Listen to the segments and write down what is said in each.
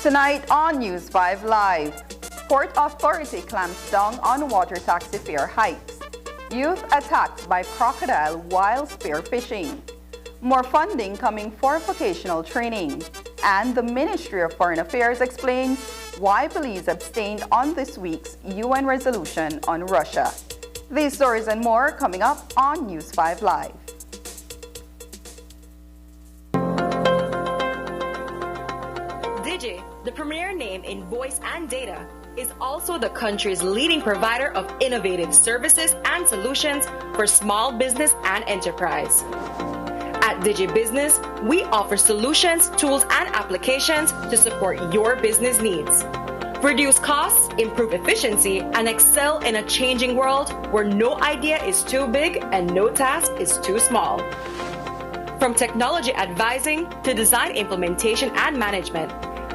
Tonight on News 5 Live, Port Authority clamps down on water taxi fare hikes. Youth attacked by crocodile while spearfishing. More funding coming for vocational training. And the Ministry of Foreign Affairs explains why Belize abstained on this week's UN resolution on Russia. These stories and more coming up on News 5 Live. Digi, the premier name in voice and data, is also the country's leading provider of innovative services and solutions for small business and enterprise. At Digi Business, we offer solutions, tools, and applications to support your business needs. Reduce costs, improve efficiency, and excel in a changing world where no idea is too big and no task is too small. From technology advising to design implementation and management,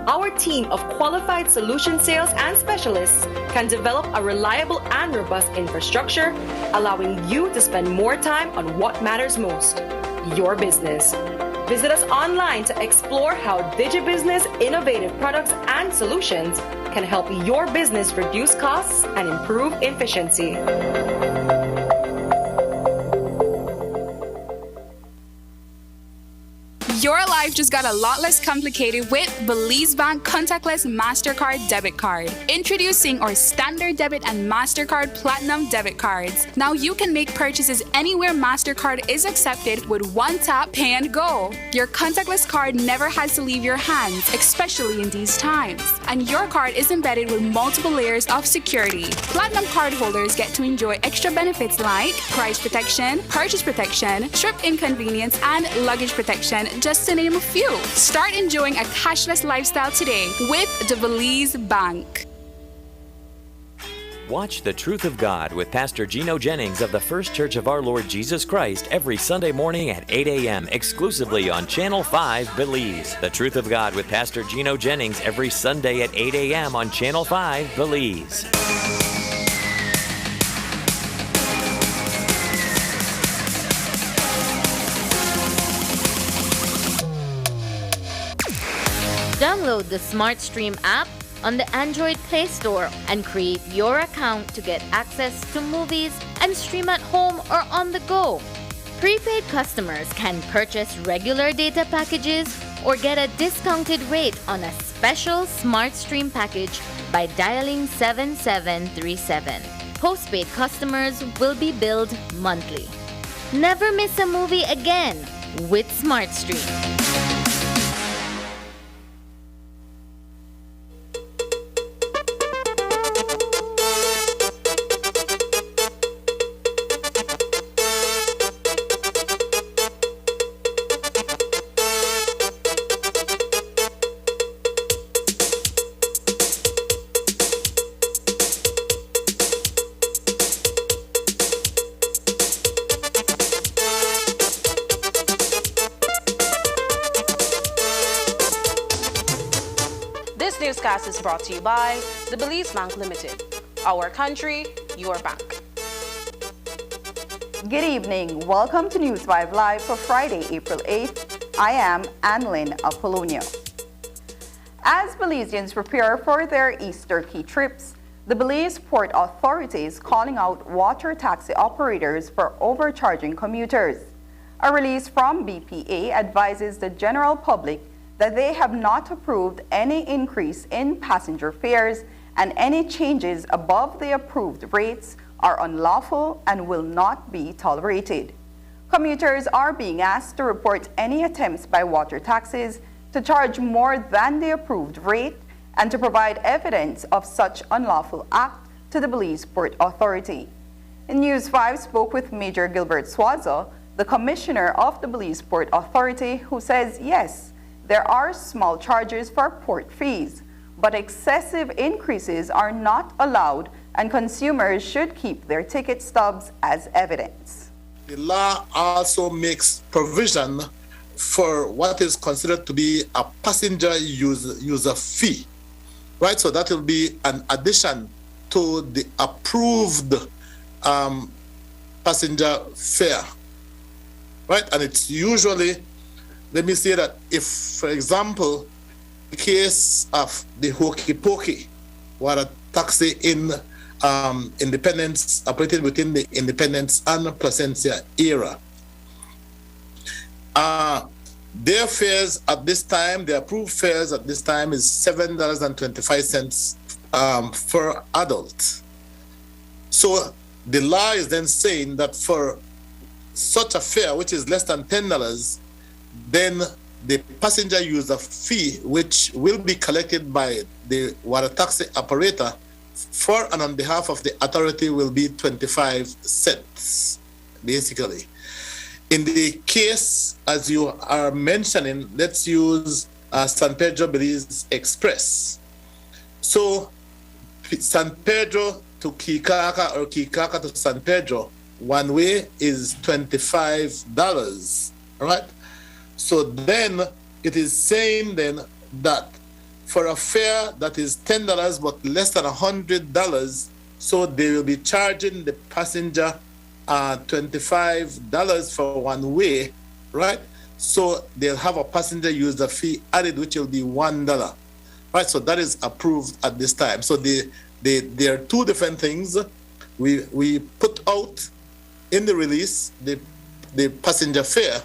our team of qualified solution sales and specialists can develop a reliable and robust infrastructure, allowing you to spend more time on what matters most, your business. Visit us online to explore how DigiBusiness innovative products and solutions can help your business reduce costs and improve efficiency. Your life just got a lot less complicated with Belize Bank Contactless MasterCard Debit Card. Introducing our Standard Debit and MasterCard Platinum Debit Cards. Now you can make purchases anywhere MasterCard is accepted with one tap, pay and go. Your contactless card never has to leave your hands, especially in these times. And your card is embedded with multiple layers of security. Platinum card holders get to enjoy extra benefits like price protection, purchase protection, trip inconvenience, and luggage protection, just to name a few. Start enjoying a cashless lifestyle today with the Belize Bank. Watch The Truth of God with Pastor Gino Jennings of the First Church of Our Lord Jesus Christ every Sunday morning at 8 a.m. exclusively on Channel 5 Belize. The Truth of God with Pastor Gino Jennings every Sunday at 8 a.m. on Channel 5 Belize. Download the SmartStream app on the Android Play Store and create your account to get access to movies and stream at home or on the go. Prepaid customers can purchase regular data packages or get a discounted rate on a special SmartStream package by dialing 7737. Postpaid customers will be billed monthly. Never miss a movie again with SmartStream. This newscast is brought to you by the Belize Bank Limited. Our country, your bank. Good evening. Welcome to News 5 Live for Friday, April 8th. I am Annalyn Apollonio. As Belizeans prepare for their Easter key trips, the Belize Port Authority is calling out water taxi operators for overcharging commuters. A release from BPA advises the general public that they have not approved any increase in passenger fares and any changes above the approved rates are unlawful and will not be tolerated. Commuters are being asked to report any attempts by water taxis to charge more than the approved rate and to provide evidence of such unlawful act to the Belize Port Authority. News 5 spoke with Major Gilbert Swaza, the Commissioner of the Belize Port Authority, who says yes, there are small charges for port fees, but excessive increases are not allowed and consumers should keep their ticket stubs as evidence. The law also makes provision for what is considered to be a passenger user fee, right? So that will be an addition to the approved passenger fare, right? And it's usually, let me say that if, for example, case of the Hokey Pokey water taxi in Independence, operated within the Independence and Placencia era. Their fares at this time, the approved fares at this time is $7.25 for adult. So the law is then saying that for such a fare, which is less than $10, then the passenger user fee, which will be collected by the water taxi operator for and on behalf of the authority, will be 25 cents, basically. In the case, as you are mentioning, let's use San Pedro Belize Express. So San Pedro to Kikaka or Kikaka to San Pedro, one way is $25, all right? So then it is saying then that for a fare that is $10 but less than $100, so they will be charging the passenger $25 for one way, right? So they'll have a passenger user fee added, which will be $1, right? So that is approved at this time. So there are two different things. We put out in the release the passenger fare,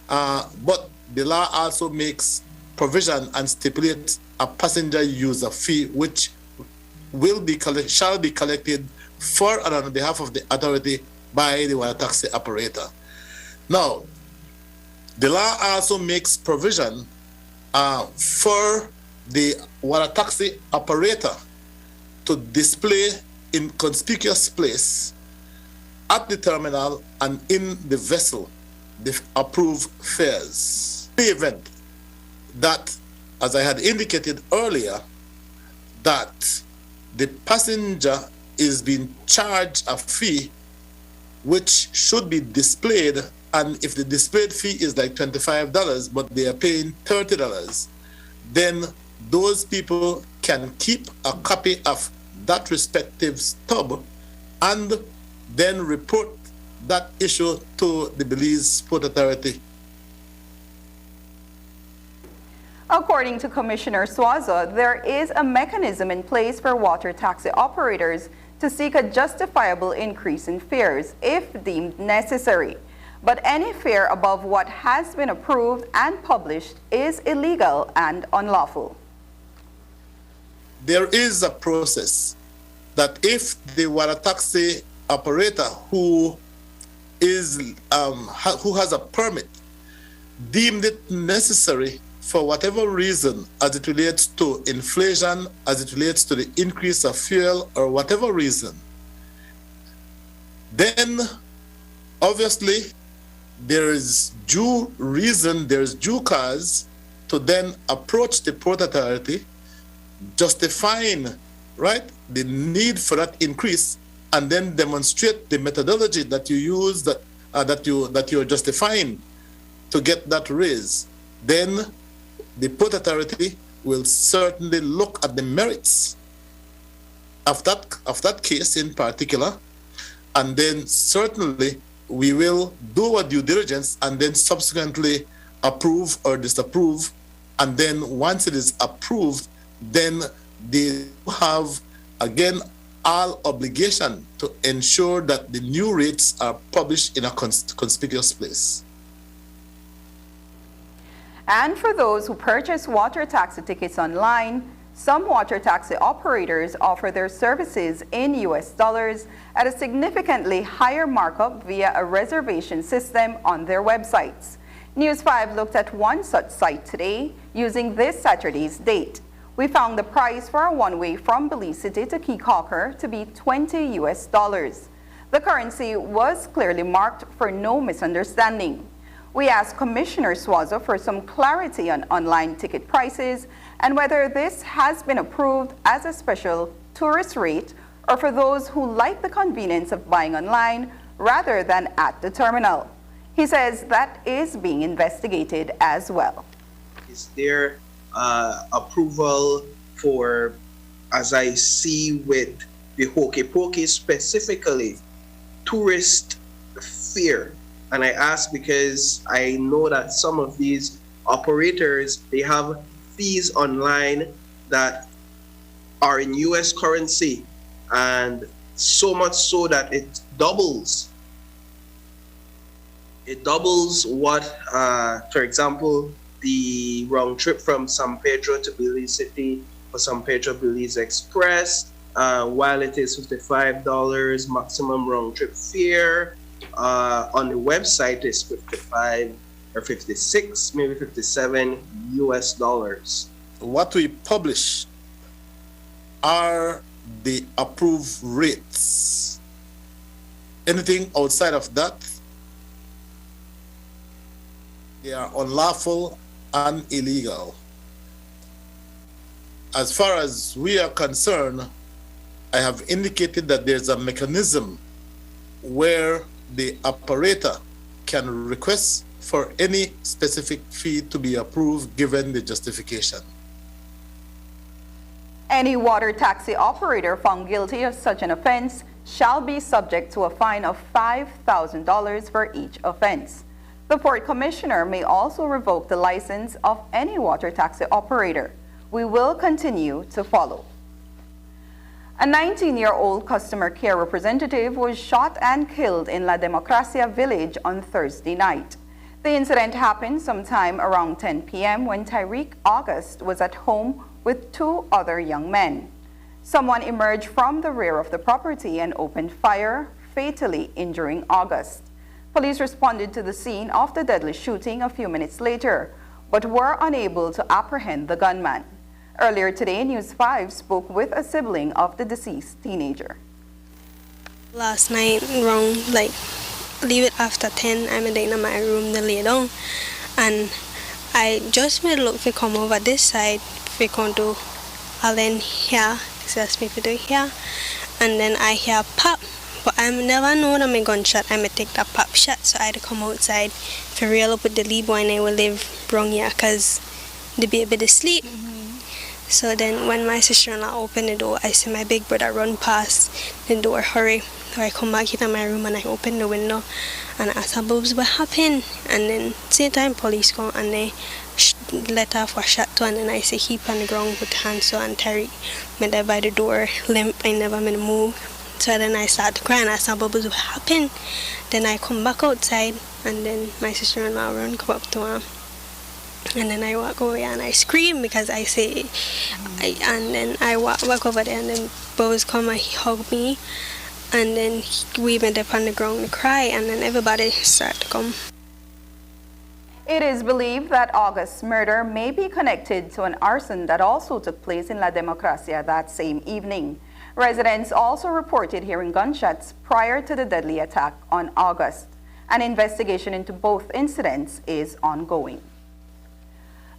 but the law also makes provision and stipulates a passenger user fee, which shall be collected for and on behalf of the authority by the water taxi operator. Now, the law also makes provision for the water taxi operator to display in conspicuous place at the terminal and in the vessel the approved fares. In the event that, as I had indicated earlier, that the passenger is being charged a fee which should be displayed, and if the displayed fee is like $25 but they are paying $30, then those people can keep a copy of that respective stub and then report that issue to the Belize Port Authority. According to Commissioner Swaza, there is a mechanism in place for water taxi operators to seek a justifiable increase in fares if deemed necessary. But any fare above what has been approved and published is illegal and unlawful. There is a process that if the water taxi operator who has a permit deemed it necessary for whatever reason, as it relates to inflation, as it relates to the increase of fuel, or whatever reason, then obviously there is due reason, there's due cause to then approach the Port Authority, justifying, right, the need for that increase, and then demonstrate the methodology that you use, that you're justifying to get that raise. Then the Port Authority will certainly look at the merits of that case in particular, and then certainly we will do our due diligence and then subsequently approve or disapprove. And then once it is approved, then they have, again, all obligation to ensure that the new rates are published in a conspicuous place. And for those who purchase water taxi tickets online, some water taxi operators offer their services in US dollars at a significantly higher markup via a reservation system on their websites. News 5 looked at one such site today using this Saturday's date. We found the price for a one-way from Belize City to Keycaulker to be $20 US. The currency was clearly marked for no misunderstanding. We asked Commissioner Swaza for some clarity on online ticket prices and whether this has been approved as a special tourist rate or for those who like the convenience of buying online rather than at the terminal. He says that is being investigated as well. Is there approval for, as I see with the Hokey Pokey, specifically tourist fare? And I ask because I know that some of these operators, they have fees online that are in US currency, and so much so that it doubles. It doubles what, for example, the round trip from San Pedro to Belize City for San Pedro Belize Express, while it is $55 maximum round trip fare, on the website is 55 or 56, maybe 57 US dollars. What we publish are the approved rates. Anything outside of that, they are unlawful and illegal. As far as we are concerned, I have indicated that there's a mechanism where the operator can request for any specific fee to be approved given the justification. Any water taxi operator found guilty of such an offense shall be subject to a fine of $5,000 for each offense. The Port Commissioner may also revoke the license of any water taxi operator. We will continue to follow. A 19-year-old customer care representative was shot and killed in La Democracia village on Thursday night. The incident happened sometime around 10 p.m. when Tyreek August was at home with two other young men. Someone emerged from the rear of the property and opened fire, fatally injuring August. Police responded to the scene of the deadly shooting a few minutes later, but were unable to apprehend the gunman. Earlier today, News 5 spoke with a sibling of the deceased teenager. Last night, around leave it after 10, I'm in my room to lay down, and I just made a look to come over this side, we can do all in here, just me to do here, and then I hear pop, but I never know that my gunshot, I may take that pop shot, so I had to come outside for real up with the lead boy and I will live wrong here, because the baby to sleep. So then when my sister-in-law opened the door, I see my big brother run past the door, hurry. So I come back into my room and I open the window and I ask her, Bubs, what happened? And then same time police come and they let off a shot too, and then I see heap on the ground with hands and Terry met there by the door, limp, I never made a move. So then I start to cry and I ask Bubs, what happened? Then I come back outside and then my sister-in-law run come up to her. And then I walk over there and I scream because I say, and then I walk over there and then Bubs come and he hug me. And then we went up on the ground to cry, and then everybody started to come. It is believed that August's murder may be connected to an arson that also took place in La Democracia that same evening. Residents also reported hearing gunshots prior to the deadly attack on August. An investigation into both incidents is ongoing.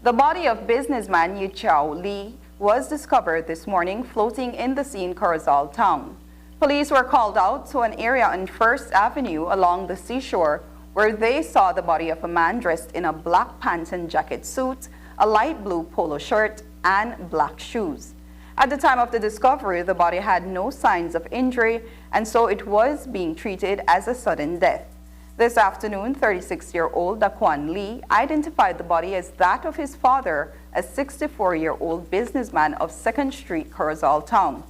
The body of businessman Yu Chao Lee was discovered this morning floating in the sea in Crocodile town. Police were called out to an area on First Avenue along the seashore where they saw the body of a man dressed in a black pants and jacket suit, a light blue polo shirt, and black shoes. At the time of the discovery, the body had no signs of injury, and so it was being treated as a sudden death. This afternoon, 36-year-old Daquan Lee identified the body as that of his father, a 64-year-old businessman of 2nd Street, Crocodile town.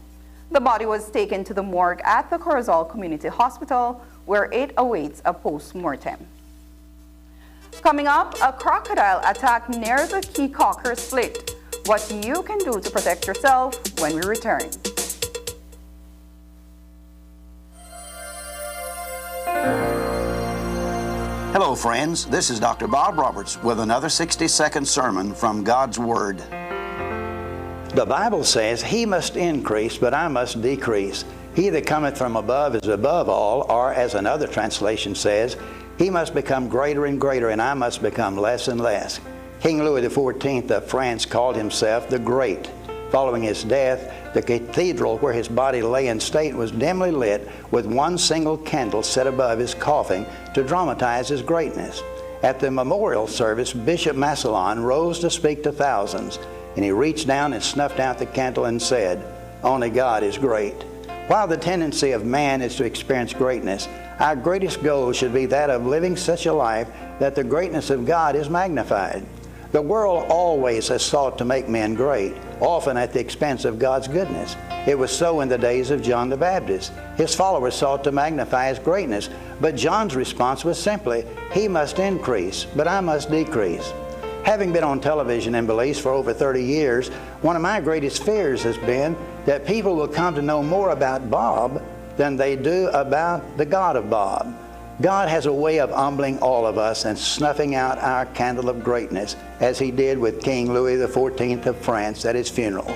The body was taken to the morgue at the Crocodile Community Hospital, where it awaits a post-mortem. Coming up, a crocodile attack near the Key Cocker Split. What you can do to protect yourself when we return. Hello, friends. This is Dr. Bob Roberts with another 60-second sermon from God's Word. The Bible says, He must increase, but I must decrease. He that cometh from above is above all, or as another translation says, He must become greater and greater, and I must become less and less. King Louis XIV of France called himself the Great. Following his death, the cathedral where his body lay in state was dimly lit with one single candle set above his coffin to dramatize his greatness. At the memorial service, Bishop Massillon rose to speak to thousands, and he reached down and snuffed out the candle and said, "Only God is great." While the tendency of man is to experience greatness, our greatest goal should be that of living such a life that the greatness of God is magnified. The world always has sought to make men great, often at the expense of God's goodness. It was so in the days of John the Baptist. His followers sought to magnify his greatness, but John's response was simply, "He must increase, but I must decrease." Having been on television in Belize for over 30 years, one of my greatest fears has been that people will come to know more about Bob than they do about the God of Bob. God has a way of humbling all of us and snuffing out our candle of greatness, as he did with King Louis XIV of France at his funeral.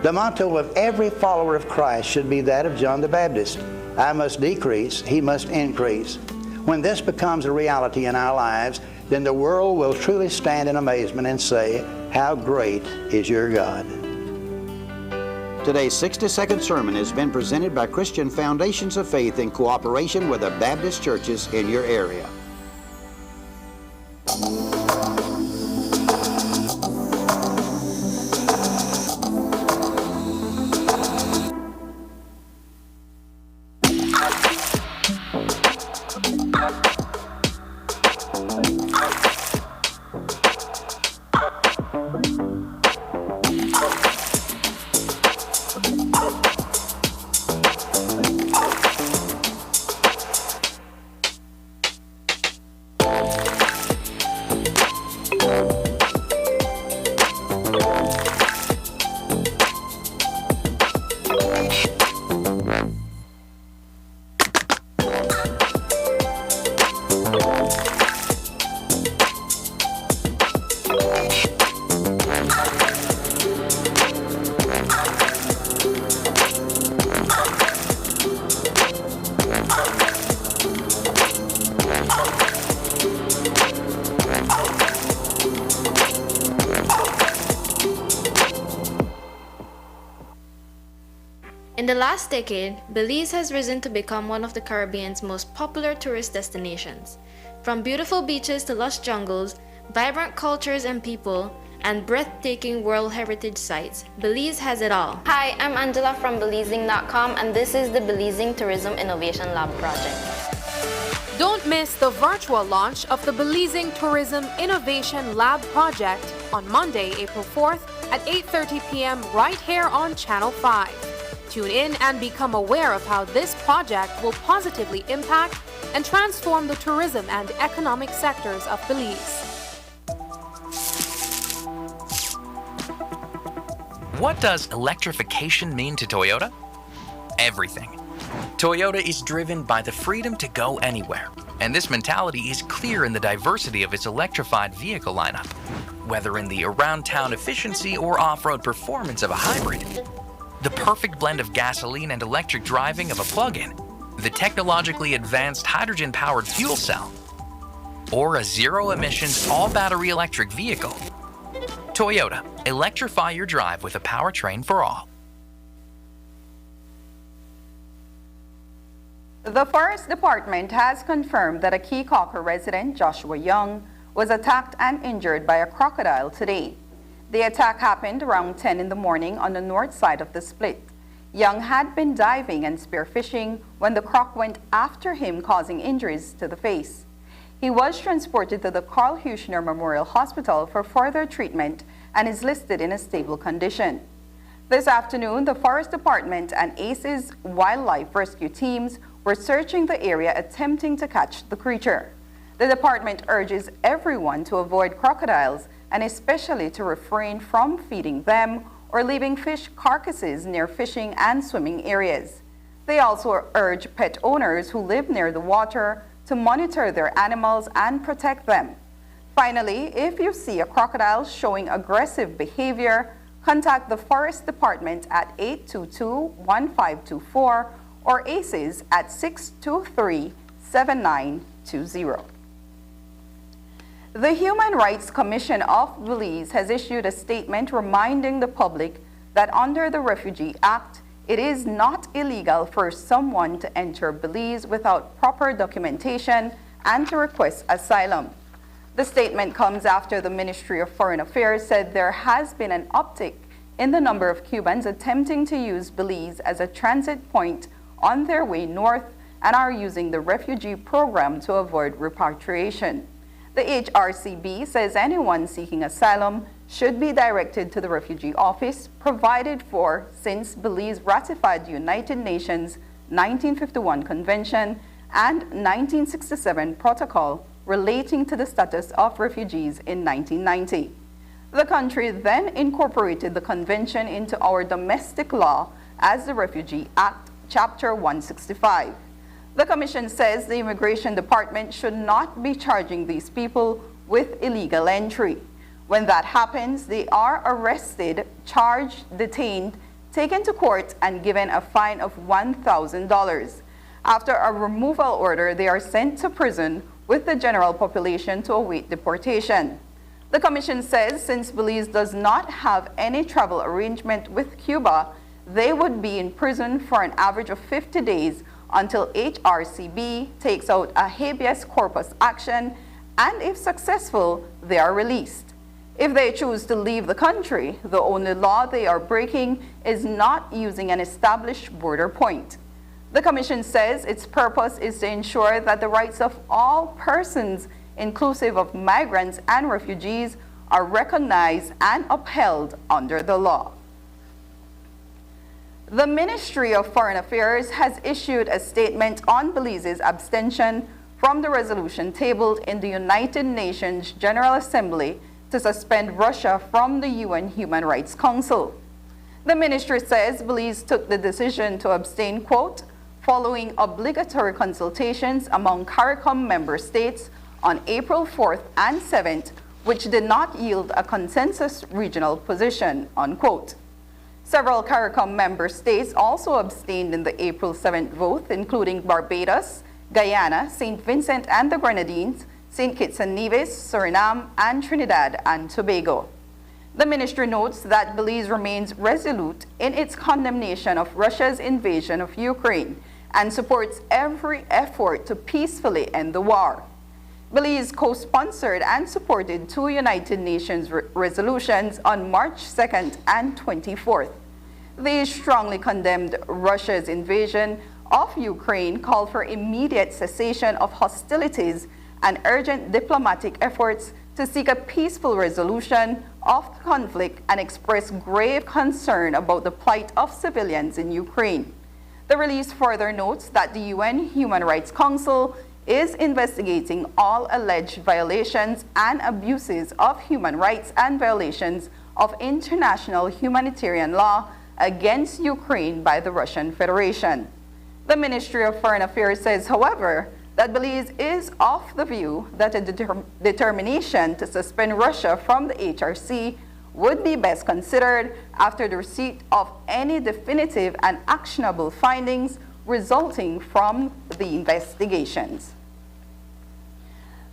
The motto of every follower of Christ should be that of John the Baptist: I must decrease, he must increase. When this becomes a reality in our lives, then the world will truly stand in amazement and say, "How great is your God." Today's 60-second sermon has been presented by Christian Foundations of Faith in cooperation with the Baptist churches in your area. In the last decade, Belize has risen to become one of the Caribbean's most popular tourist destinations. From beautiful beaches to lush jungles, vibrant cultures and people, and breathtaking World Heritage sites, Belize has it all. Hi, I'm Angela from Belizing.com, and this is the Belizing Tourism Innovation Lab project. Don't miss the virtual launch of the Belizing Tourism Innovation Lab project on Monday, April 4th at 8:30 p.m. right here on Channel 5. Tune in and become aware of how this project will positively impact and transform the tourism and economic sectors of Belize. What does electrification mean to Toyota? Everything. Toyota is driven by the freedom to go anywhere, and this mentality is clear in the diversity of its electrified vehicle lineup. Whether in the around-town efficiency or off-road performance of a hybrid, the perfect blend of gasoline and electric driving of a plug-in, the technologically advanced hydrogen-powered fuel cell, or a zero-emissions all-battery electric vehicle. Toyota, electrify your drive with a powertrain for all. The Forest Department has confirmed that a Keokauker resident, Joshua Young, was attacked and injured by a crocodile today. The attack happened around 10 in the morning on the north side of the split. Young had been diving and spearfishing when the croc went after him, causing injuries to the face. He was transported to the Carl Huchner Memorial Hospital for further treatment and is listed in a stable condition. This afternoon, the Forest Department and ACE's wildlife rescue teams were searching the area attempting to catch the creature. The department urges everyone to avoid crocodiles and especially to refrain from feeding them or leaving fish carcasses near fishing and swimming areas. They also urge pet owners who live near the water to monitor their animals and protect them. Finally, if you see a crocodile showing aggressive behavior, contact the Forest Department at 822-1524 or ACES at 623-7920. The Human Rights Commission of Belize has issued a statement reminding the public that under the Refugee Act, it is not illegal for someone to enter Belize without proper documentation and to request asylum. The statement comes after the Ministry of Foreign Affairs said there has been an uptick in the number of Cubans attempting to use Belize as a transit point on their way north and are using the refugee program to avoid repatriation. The HRCB says anyone seeking asylum should be directed to the Refugee Office provided for since Belize ratified the United Nations 1951 Convention and 1967 Protocol relating to the status of refugees in 1990. The country then incorporated the convention into our domestic law as the Refugee Act, Chapter 165. The Commission says the Immigration Department should not be charging these people with illegal entry. When that happens, they are arrested, charged, detained, taken to court, and given a fine of $1,000. After a removal order, they are sent to prison with the general population to await deportation. The Commission says since Belize does not have any travel arrangement with Cuba, they would be in prison for an average of 50 days until HRCB takes out a habeas corpus action, and if successful, they are released. If they choose to leave the country, the only law they are breaking is not using an established border point. The Commission says its purpose is to ensure that the rights of all persons, inclusive of migrants and refugees, are recognized and upheld under the law. The Ministry of Foreign Affairs has issued a statement on Belize's abstention from the resolution tabled in the United Nations General Assembly to suspend Russia from the UN Human Rights Council. The ministry says Belize took the decision to abstain, quote, following obligatory consultations among CARICOM member states on April 4th and 7th, which did not yield a consensus regional position, unquote. Several CARICOM member states also abstained in the April 7th vote, including Barbados, Guyana, St. Vincent and the Grenadines, St. Kitts and Nevis, Suriname, and Trinidad and Tobago. The ministry notes that Belize remains resolute in its condemnation of Russia's invasion of Ukraine and supports every effort to peacefully end the war. Belize co-sponsored and supported two United Nations resolutions on March 2nd and 24th. These strongly condemned Russia's invasion of Ukraine, called for immediate cessation of hostilities and urgent diplomatic efforts to seek a peaceful resolution of the conflict, and expressed grave concern about the plight of civilians in Ukraine. The release further notes that the UN Human Rights Council is investigating all alleged violations and abuses of human rights and violations of international humanitarian law against Ukraine by the Russian Federation. The Ministry of Foreign Affairs says, however, that Belize is of the view that a determination to suspend Russia from the HRC would be best considered after the receipt of any definitive and actionable findings resulting from the investigations.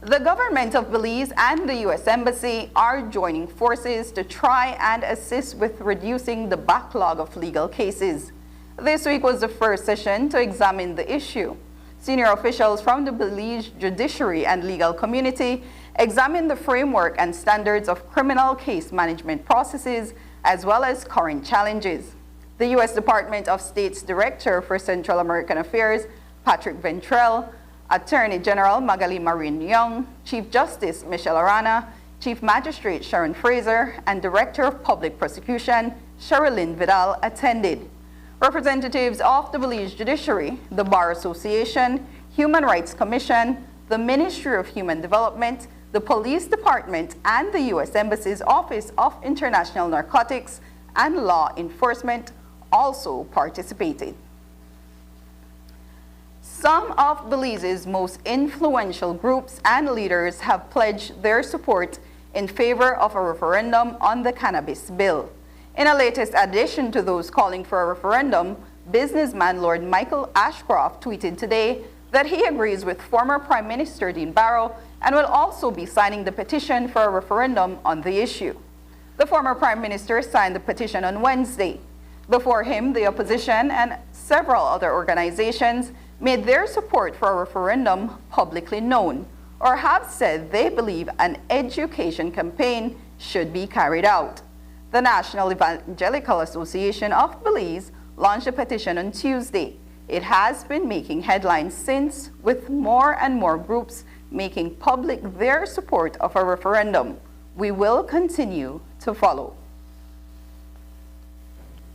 The government of Belize and the U.S. Embassy are joining forces to try and assist with reducing the backlog of legal cases. This week was the first session to examine the issue. Senior officials from the Belize judiciary and legal community examined the framework and standards of criminal case management processes, as well as current challenges. The U.S. Department of State's Director for Central American Affairs, Patrick Ventrell, Attorney General Magali Marin Young, Chief Justice Michelle Arana, Chief Magistrate Sharon Fraser, and Director of Public Prosecution Sherilyn Vidal attended. Representatives of the Belize Judiciary, the Bar Association, Human Rights Commission, the Ministry of Human Development, the Police Department, and the U.S. Embassy's Office of International Narcotics and Law Enforcement also participated. Some of Belize's most influential groups and leaders have pledged their support in favor of a referendum on the cannabis bill. In a latest addition to those calling for a referendum, businessman Lord Michael Ashcroft tweeted today that he agrees with former Prime Minister Dean Barrow and will also be signing the petition for a referendum on the issue. The former Prime Minister signed the petition on Wednesday. Before him, the opposition and several other organizations made their support for a referendum publicly known, or have said they believe an education campaign should be carried out. The National Evangelical Association of Belize launched a petition on Tuesday. It has been making headlines since, with more and more groups making public their support of a referendum. We will continue to follow.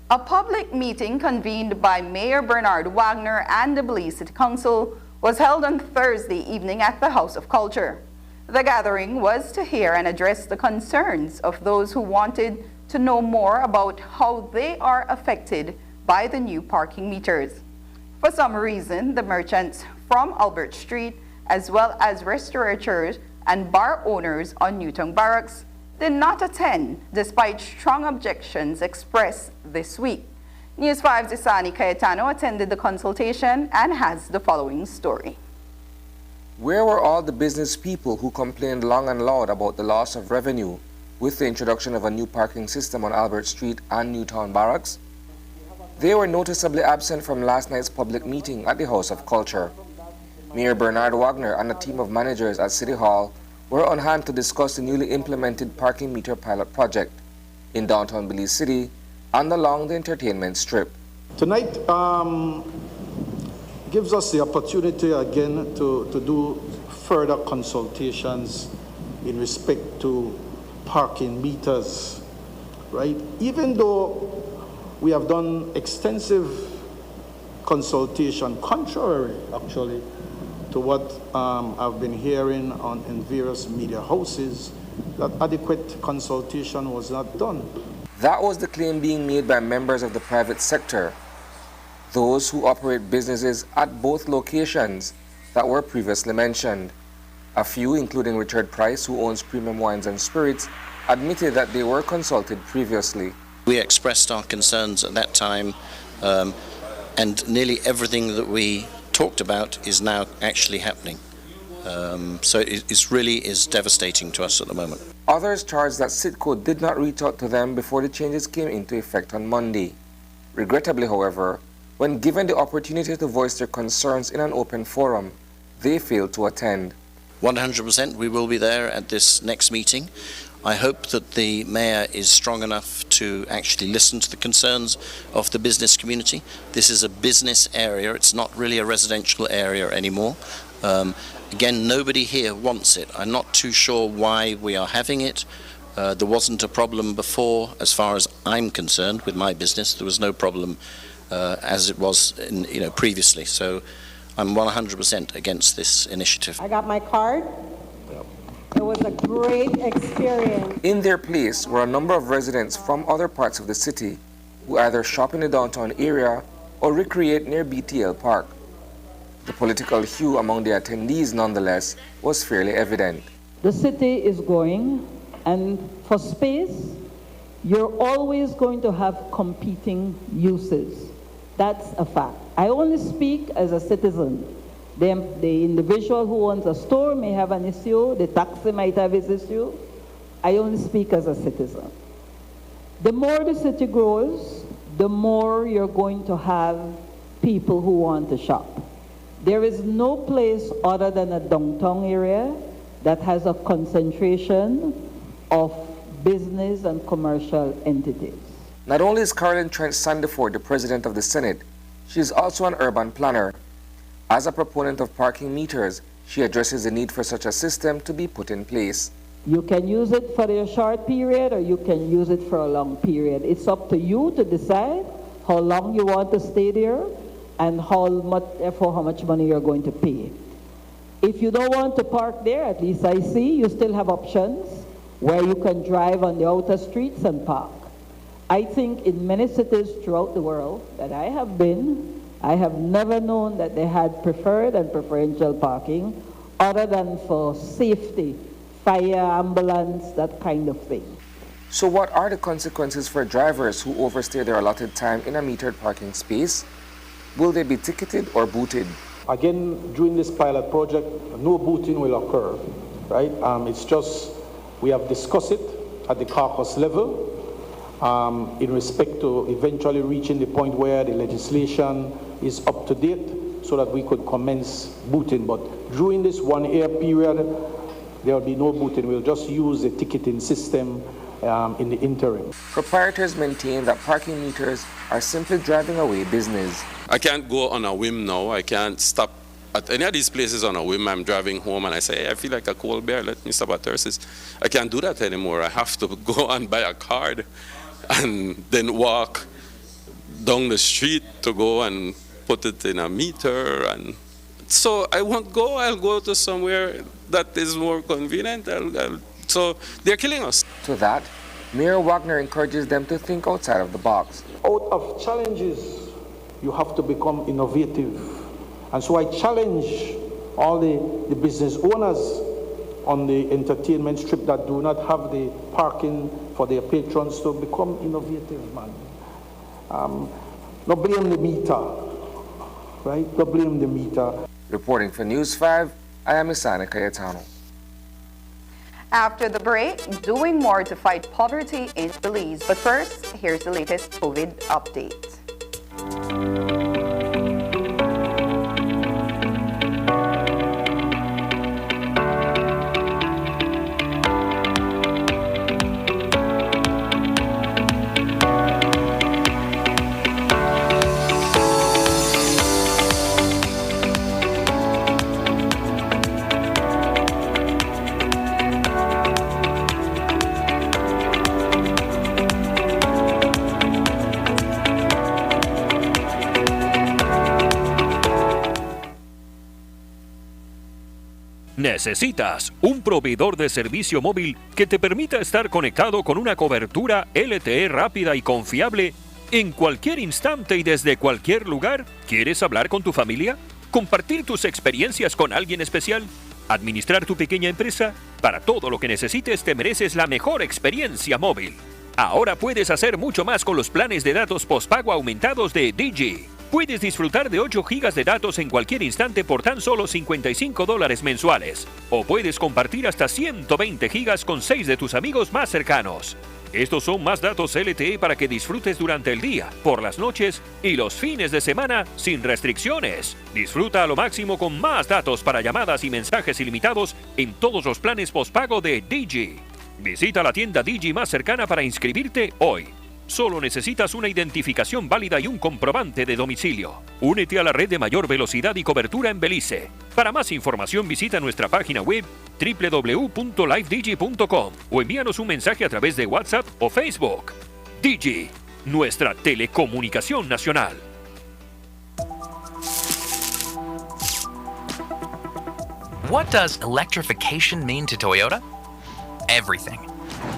A public meeting convened by Mayor Bernard Wagner and the Belize City Council was held on Thursday evening at the House of Culture. The gathering was to hear and address the concerns of those who wanted to know more about how they are affected by the new parking meters. For some reason, the merchants from Albert Street, as well as restaurateurs and bar owners on Newtown Barracks, did not attend despite strong objections expressed this week. News 5's Isani Cayetano attended the consultation and has the following story. Where were all the business people who complained long and loud about the loss of revenue with the introduction of a new parking system on Albert Street and Newtown Barracks? They were noticeably absent from last night's public meeting at the House of Culture. Mayor Bernard Wagner and a team of managers at City Hall were on hand to discuss the newly implemented parking meter pilot project in downtown Belize City and along the entertainment strip. Tonight gives us the opportunity again to do further consultations in respect to parking meters, right? Even though we have done extensive consultation, contrary actually to what I've been hearing in various media houses, that adequate consultation was not done. That was the claim being made by members of the private sector, those who operate businesses at both locations that were previously mentioned. A few, including Richard Price, who owns Premium Wines and Spirits, admitted that they were consulted previously. We expressed our concerns at that time, and nearly everything that we talked about is now actually happening. So it really is devastating to us at the moment. Others charged that Citco did not reach out to them before the changes came into effect on Monday. Regrettably, however, when given the opportunity to voice their concerns in an open forum, they failed to attend. 100% we will be there at this next meeting. I hope that the mayor is strong enough to actually listen to the concerns of the business community. This is a business area, it's not really a residential area anymore. Again, nobody here wants it. I'm not too sure why we are having it. There wasn't a problem before, as far as I'm concerned, with my business. There was no problem as it was previously. So I'm 100% against this initiative. I got my card. It was a great experience. In their place were a number of residents from other parts of the city who either shop in the downtown area or recreate near BTL Park. The political hue among the attendees, nonetheless, was fairly evident. The city is growing, and for space, you're always going to have competing uses. That's a fact. I only speak as a citizen. The individual who owns a store may have an issue, the taxi might have his issue. I only speak as a citizen. The more the city grows, the more you're going to have people who want to shop. There is no place other than a downtown area that has a concentration of business and commercial entities. Not only is Carolyn Trent Sandiford the president of the Senate, she is also an urban planner. As a proponent of parking meters, she addresses the need for such a system to be put in place. You can use it for a short period or you can use it for a long period. It's up to you to decide how long you want to stay there and how much money you're going to pay. If you don't want to park there, at least I see, you still have options where you can drive on the outer streets and park. I think in many cities throughout the world that I have been, I have never known that they had preferred and preferential parking other than for safety, fire, ambulance, that kind of thing. So what are the consequences for drivers who overstay their allotted time in a metered parking space? Will they be ticketed or booted? Again, during this pilot project, no booting will occur, right? It's just, we have discussed it at the caucus level in respect to eventually reaching the point where the legislation is up to date so that we could commence booting. But during this 1 year period, there will be no booting. We'll just use the ticketing system in the interim. Proprietors maintain that parking meters are simply driving away business. I can't go on a whim now. I can't stop at any of these places on a whim, I'm driving home and I say, hey, I feel like a cold bear, let me stop at Thursdays. I can't do that anymore. I have to go and buy a card and then walk down the street to go and put it in a meter. And so I won't go. I'll go to somewhere that is more convenient. So they're killing us. To that, Mayor Wagner encourages them to think outside of the box. Out of challenges, you have to become innovative. And so I challenge all the business owners on the entertainment strip that do not have the parking for their patrons to become innovative, man. Don't blame the meter, right? Don't blame the meter. Reporting for News 5, I am Isana Cayetano. After the break, doing more to fight poverty in Belize. But first, here's the latest COVID update. Necesitas un proveedor de servicio móvil que te permita estar conectado con una cobertura LTE rápida y confiable en cualquier instante y desde cualquier lugar. ¿Quieres hablar con tu familia? ¿Compartir tus experiencias con alguien especial? ¿Administrar tu pequeña empresa? Para todo lo que necesites te mereces la mejor experiencia móvil. Ahora puedes hacer mucho más con los planes de datos postpago aumentados de Digi. Puedes disfrutar de 8 gigas de datos en cualquier instante por tan solo $55 mensuales. O puedes compartir hasta 120 gigas con 6 de tus amigos más cercanos. Estos son más datos LTE para que disfrutes durante el día, por las noches y los fines de semana sin restricciones. Disfruta a lo máximo con más datos para llamadas y mensajes ilimitados en todos los planes postpago de Digi. Visita la tienda Digi más cercana para inscribirte hoy. Solo necesitas una identificación válida y un comprobante de domicilio. Únete a la red de mayor velocidad y cobertura en Belice. Para más información visita nuestra página web www.livedigi.com o envíanos un mensaje a través de WhatsApp o Facebook. Digi, nuestra telecomunicación nacional. What does electrification mean to Toyota? Everything.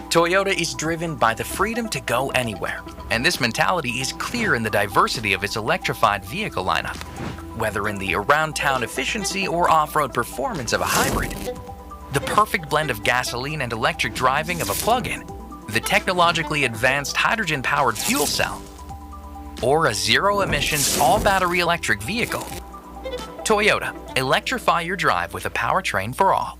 Toyota is driven by the freedom to go anywhere, and this mentality is clear in the diversity of its electrified vehicle lineup. Whether in the around-town efficiency or off-road performance of a hybrid, the perfect blend of gasoline and electric driving of a plug-in, the technologically advanced hydrogen-powered fuel cell, or a zero-emissions all-battery electric vehicle. Toyota, electrify your drive with a powertrain for all.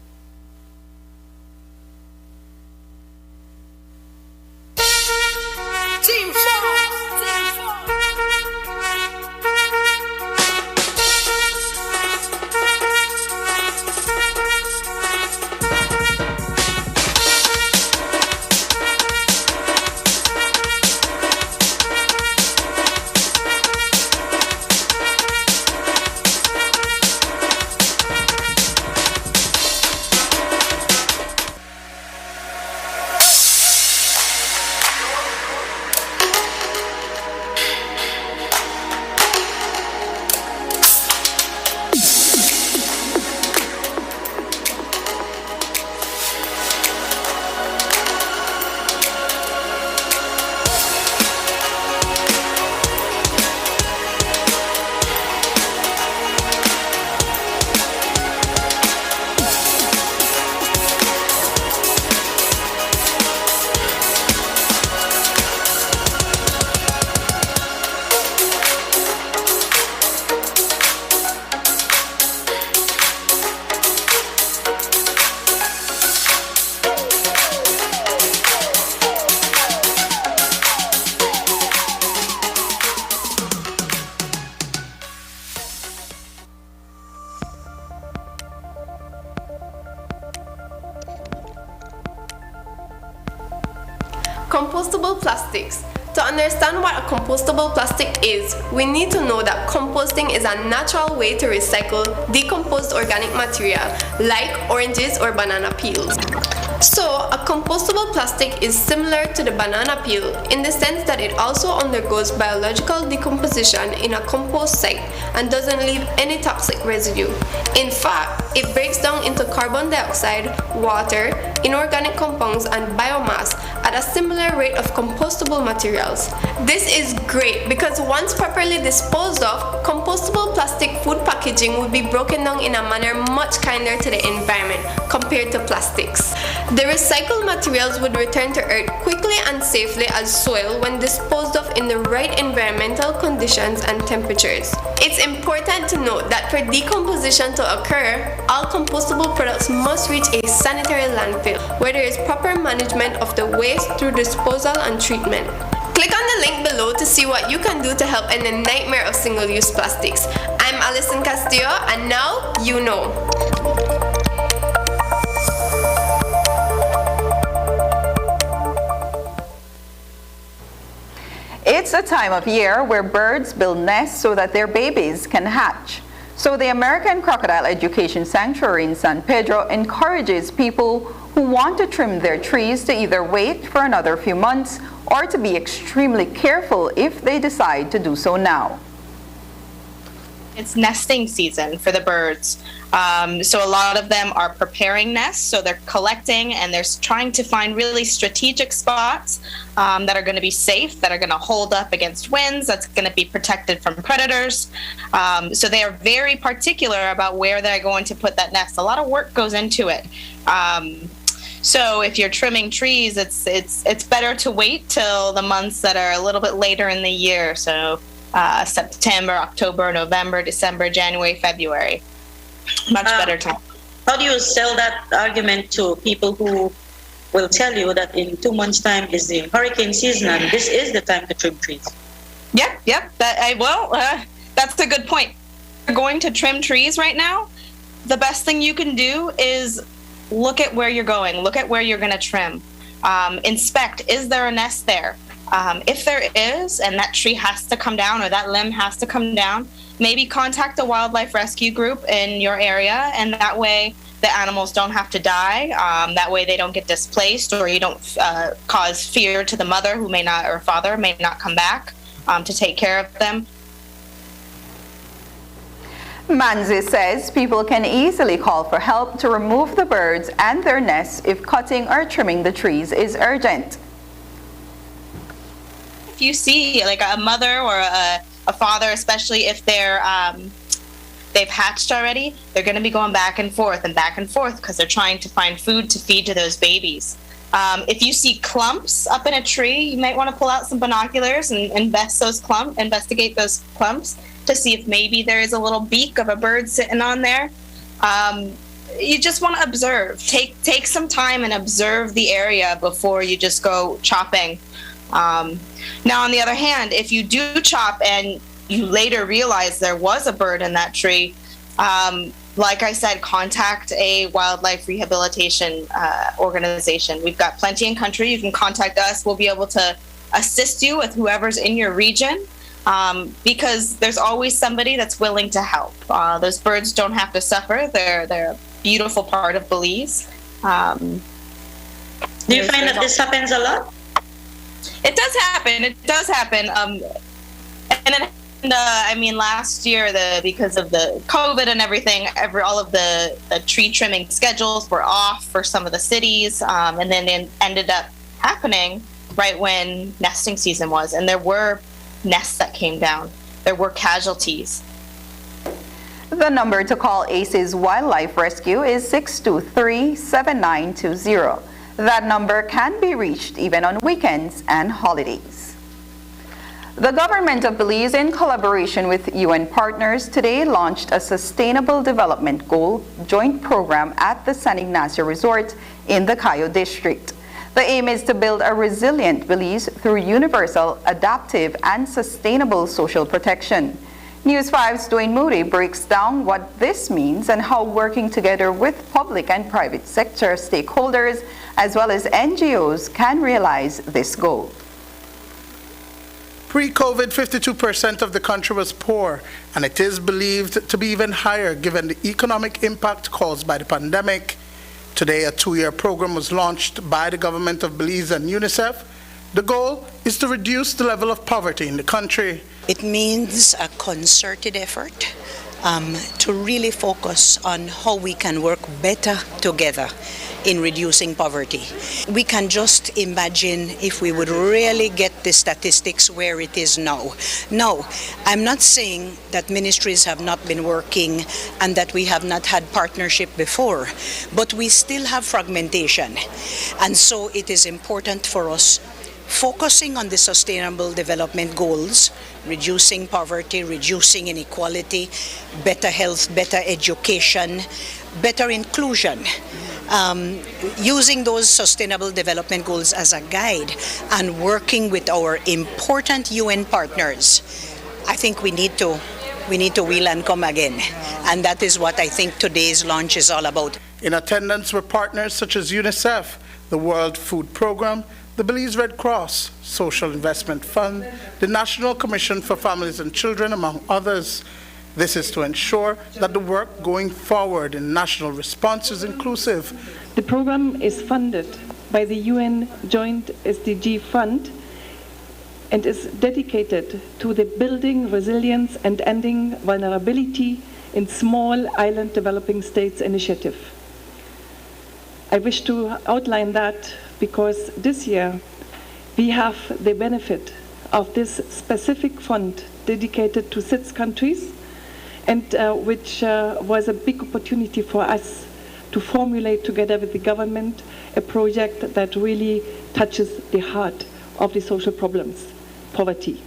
Compostable plastics. To understand what a compostable plastic is, we need to know that composting is a natural way to recycle decomposed organic material like oranges or banana peels. So, a compostable plastic is similar to the banana peel in the sense that it also undergoes biological decomposition in a compost site and doesn't leave any toxic residue. In fact, it breaks down into carbon dioxide, water, inorganic compounds, and biomass at a similar rate of compostable materials. This is great because once properly disposed of, compostable plastic food packaging would be broken down in a manner much kinder to the environment compared to plastics. The recycled materials would return to Earth quickly and safely as soil when disposed of in the right environmental conditions and temperatures. It's important to note that for decomposition to occur, all compostable products must reach a sanitary landfill where there is proper management of the waste through disposal and treatment. Click on the link below to see what you can do to help end the nightmare of single-use plastics. I'm Alison Castillo, and now you know. It's a time of year where birds build nests so that their babies can hatch. So the American Crocodile Education Sanctuary in San Pedro encourages people who want to trim their trees to either wait for another few months or to be extremely careful if they decide to do so now. It's nesting season for the birds. So a lot of them are preparing nests, so they're collecting and they're trying to find really strategic spots that are going to be safe, that are going to hold up against winds, that's going to be protected from predators. So they are very particular about where they're going to put that nest. A lot of work goes into it. So if you're trimming trees, it's better to wait till the months that are a little bit later in the year. So September, October, November, December, January, February. Much better time. How do you sell that argument to people who will tell you that in 2 months' time is the hurricane season and this is the time to trim trees? Yep. That's a good point. If you're going to trim trees right now, the best thing you can do is look at where you're going. Look at where you're going to trim. Inspect, is there a nest there? If there is, and that tree has to come down or that limb has to come down, maybe contact a wildlife rescue group in your area, and that way the animals don't have to die. That way they don't get displaced, or you don't cause fear to the mother who may not, or father may not come back to take care of them. Manzi says people can easily call for help to remove the birds and their nests if cutting or trimming the trees is urgent. If you see like a mother or a father, especially if they've hatched already, they're going to be going back and forth because they're trying to find food to feed to those babies. If you see clumps up in a tree, you might want to pull out some binoculars and investigate those clumps to see if maybe there is a little beak of a bird sitting on there. You just want to observe. Take some time and observe the area before you just go chopping. Now, on the other hand, if you do chop and you later realize there was a bird in that tree, like I said, contact a wildlife rehabilitation organization. We've got plenty in country. You can contact us. We'll be able to assist you with whoever's in your region, because there's always somebody that's willing to help. Those birds don't have to suffer. They're a beautiful part of Belize. Do you find that this happens a lot? It does happen. Last year, because of the COVID and everything, all of the tree trimming schedules were off for some of the cities, and then it ended up happening right when nesting season was, and there were nests that came down. There were casualties. The number to call ACE's Wildlife Rescue is 623-7920. That number can be reached even on weekends and holidays. The government of Belize, in collaboration with UN partners, today launched a Sustainable Development Goal joint program at the San Ignacio Resort in the Cayo district. The aim is to build a resilient Belize through universal, adaptive, and sustainable social protection. News 5's Dwayne Moody breaks down what this means and how working together with public and private sector stakeholders as well as NGOs can realize this goal. Pre-COVID, 52% of the country was poor, and it is believed to be even higher given the economic impact caused by the pandemic. Today, a 2-year program was launched by the government of Belize and UNICEF. The goal is to reduce the level of poverty in the country. It means a concerted effort to really focus on how we can work better together in reducing poverty. We can just imagine if we would really get the statistics where it is now. No, I'm not saying that ministries have not been working and that we have not had partnership before, but we still have fragmentation. And so it is important for us focusing on the Sustainable Development Goals, reducing poverty, reducing inequality, better health, better education, better inclusion. Using those Sustainable Development Goals as a guide and working with our important UN partners, I think we need to wheel and come again. And that is what I think today's launch is all about. In attendance were partners such as UNICEF, the World Food Programme, the Belize Red Cross, Social Investment Fund, the National Commission for Families and Children, among others. This is to ensure that the work going forward in national response is inclusive. The program is funded by the UN Joint SDG Fund and is dedicated to the Building Resilience and Ending Vulnerability in Small Island Developing States initiative. I wish to outline that because this year we have the benefit of this specific fund dedicated to 6 countries, and which was a big opportunity for us to formulate together with the government a project that really touches the heart of the social problems, poverty.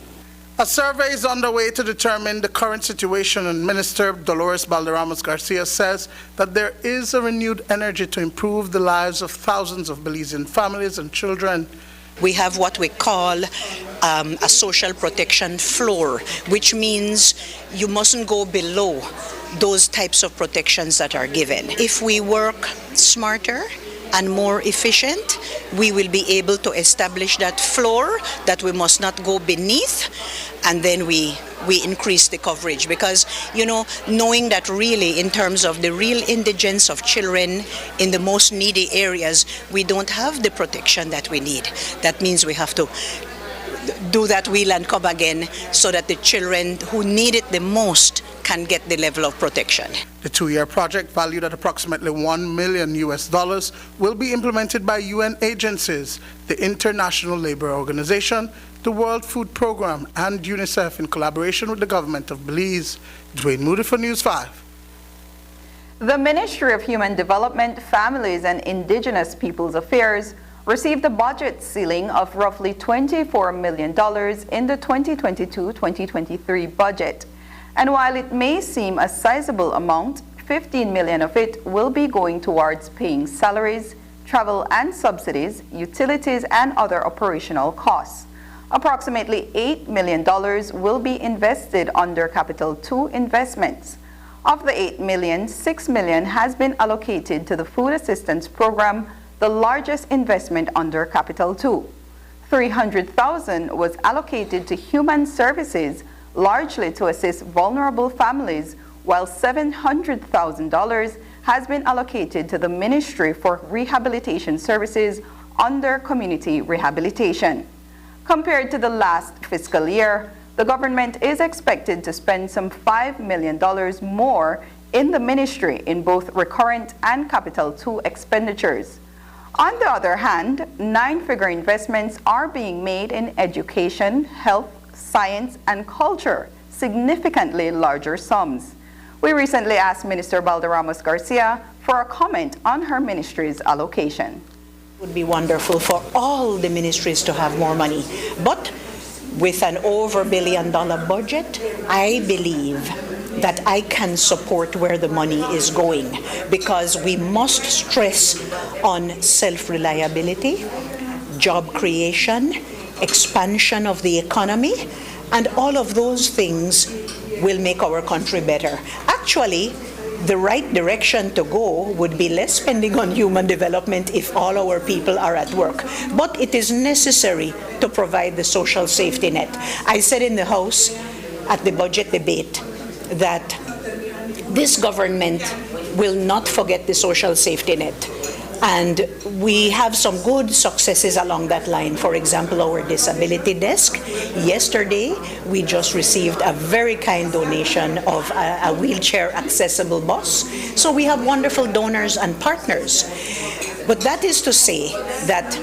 A survey is underway to determine the current situation, and Minister Dolores Balderramos Garcia says that there is a renewed energy to improve the lives of thousands of Belizean families and children. We have what we call a social protection floor, which means you mustn't go below those types of protections that are given. If we work smarter and more efficient, we will be able to establish that floor that we must not go beneath, and then we increase the coverage. Because, knowing that really in terms of the real indigence of children in the most needy areas, we don't have the protection that we need. That means we have to do that wheel and come again so that the children who need it the most can get the level of protection. The 2-year project, valued at approximately $1 million US, will be implemented by UN agencies, the International Labour Organization, the World Food Programme, and UNICEF in collaboration with the government of Belize. Dwayne Moody for News 5. The Ministry of Human Development, Families and Indigenous Peoples Affairs received a budget ceiling of roughly $24 million in the 2022-2023 budget. And while it may seem a sizable amount, $15 million of it will be going towards paying salaries, travel and subsidies, utilities and other operational costs. Approximately $8 million will be invested under Capital 2 investments. Of the $8 million, $6 million has been allocated to the Food Assistance Program, the largest investment under Capital 2. $300,000 was allocated to Human Services, largely to assist vulnerable families, while $700,000 has been allocated to the Ministry for Rehabilitation Services under Community Rehabilitation. Compared to the last fiscal year, the government is expected to spend some $5 million more in the ministry in both recurrent and Capital 2 expenditures. On the other hand, 9-figure investments are being made in education, health, science, and culture, significantly larger sums. We recently asked Minister Balderramos Garcia for a comment on her ministry's allocation. It would be wonderful for all the ministries to have more money, but with an over $1 billion budget, I believe that I can support where the money is going, because we must stress on self-reliability, job creation, expansion of the economy, and all of those things will make our country better. Actually, the right direction to go would be less spending on human development if all our people are at work. But it is necessary to provide the social safety net. I said in the House at the budget debate that this government will not forget the social safety net. And we have some good successes along that line. For example, our disability desk. Yesterday, we just received a very kind donation of a wheelchair accessible bus. So we have wonderful donors and partners. But that is to say that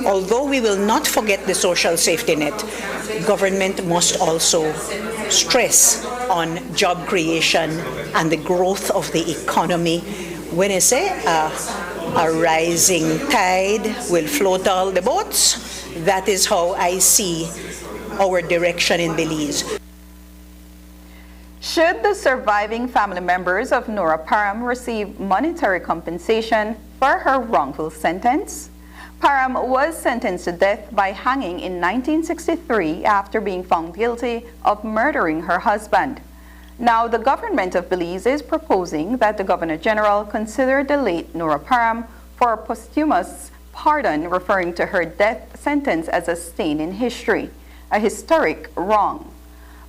although we will not forget the social safety net, government must also stress on job creation and the growth of the economy. When I say a rising tide will float all the boats, that is how I see our direction in Belize. Should the surviving family members of Nora Parham receive monetary compensation for her wrongful sentence? Parham was sentenced to death by hanging in 1963 after being found guilty of murdering her husband. Now, the government of Belize is proposing that the Governor General consider the late Nora Parham for a posthumous pardon, referring to her death sentence as a stain in history, a historic wrong.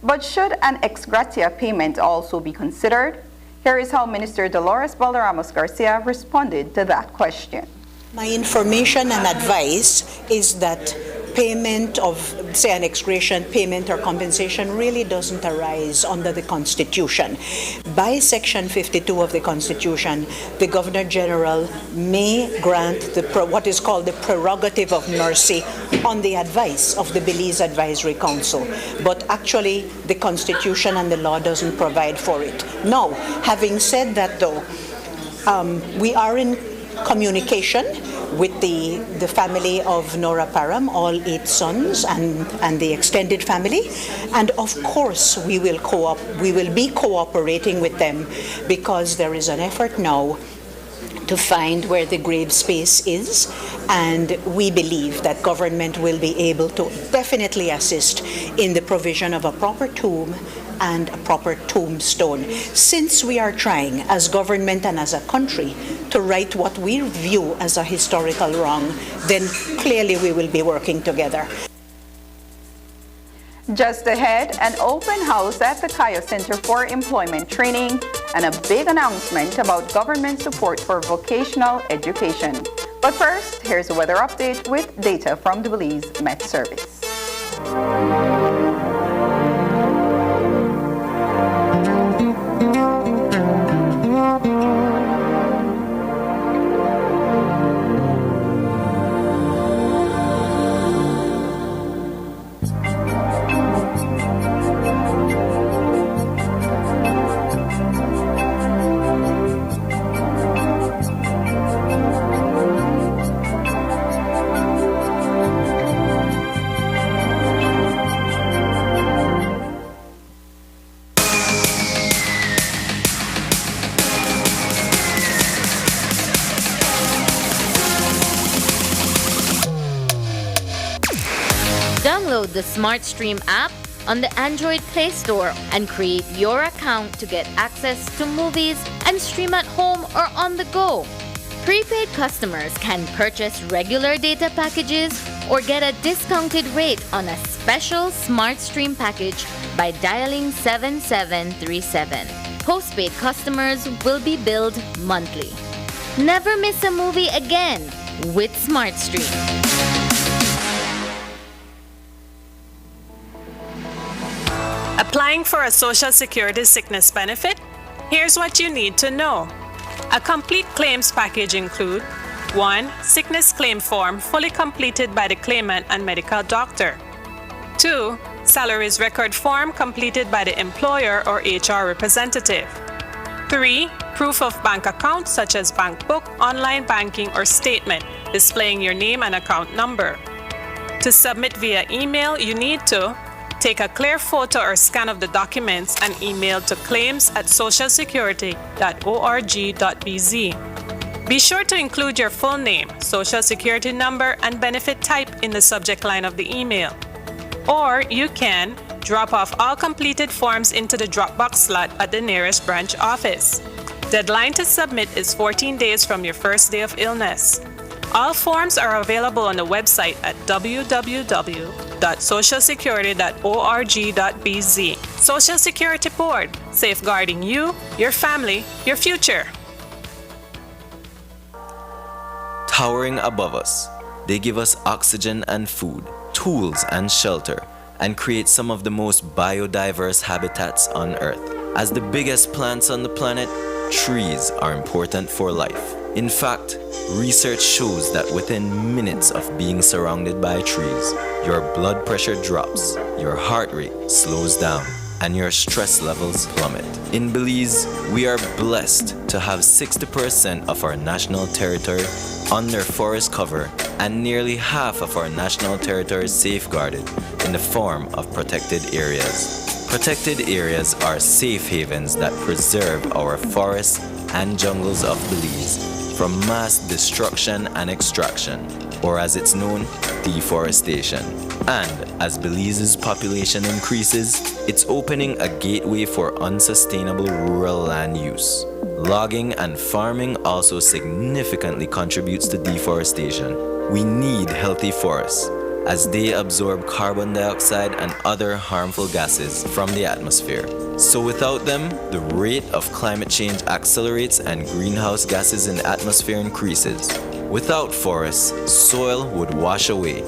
But should an ex gratia payment also be considered? Here is how Minister Dolores Valderramos Garcia responded to that question. My information and advice is that payment of, say, an ex gratia payment or compensation really doesn't arise under the Constitution. By Section 52 of the Constitution, the Governor General may grant what is called the prerogative of mercy on the advice of the Belize Advisory Council. But actually, the Constitution and the law doesn't provide for it. Now, having said that, though, we are in communication with the family of Nora Parham, all 8 sons and the extended family, and of course we will be cooperating with them, because there is an effort now to find where the grave space is, and we believe that government will be able to definitely assist in the provision of a proper tomb and a proper tombstone. Since we are trying as government and as a country to right what we view as a historical wrong, then clearly we will be working together. Just ahead, an open house at the Cayo Center for Employment Training and a big announcement about government support for vocational education. But first, here's a weather update with data from the Belize Met Service. Download the SmartStream app on the Android Play Store and create your account to get access to movies and stream at home or on the go. Prepaid customers can purchase regular data packages or get a discounted rate on a special SmartStream package by dialing 7737. Postpaid customers will be billed monthly. Never miss a movie again with SmartStream. Applying for a Social Security sickness benefit? Here's what you need to know. A complete claims package include 1. Sickness claim form fully completed by the claimant and medical doctor. 2. Salaries record form completed by the employer or HR representative. 3. Proof of bank account such as bank book, online banking, or statement displaying your name and account number. To submit via email, you need to take a clear photo or scan of the documents and email to claims@socialsecurity.org.bz. Be sure to include your full name, social security number, and benefit type in the subject line of the email. Or you can drop off all completed forms into the Dropbox slot at the nearest branch office. Deadline to submit is 14 days from your first day of illness. All forms are available on the website at www.socialsecurity.org.bz. Social Security Board, safeguarding you, your family, your future. Towering above us, they give us oxygen and food, tools and shelter, and create some of the most biodiverse habitats on Earth. As the biggest plants on the planet, trees are important for life. In fact, research shows that within minutes of being surrounded by trees, your blood pressure drops, your heart rate slows down, and your stress levels plummet. In Belize, we are blessed to have 60% of our national territory under forest cover and nearly half of our national territory safeguarded in the form of protected areas. Protected areas are safe havens that preserve our forests and jungles of Belize from mass destruction and extraction, or as it's known, deforestation. And as Belize's population increases, it's opening a gateway for unsustainable rural land use. Logging and farming also significantly contributes to deforestation. We need healthy forests, as they absorb carbon dioxide and other harmful gases from the atmosphere. So without them, the rate of climate change accelerates and greenhouse gases in the atmosphere increases. Without forests, soil would wash away,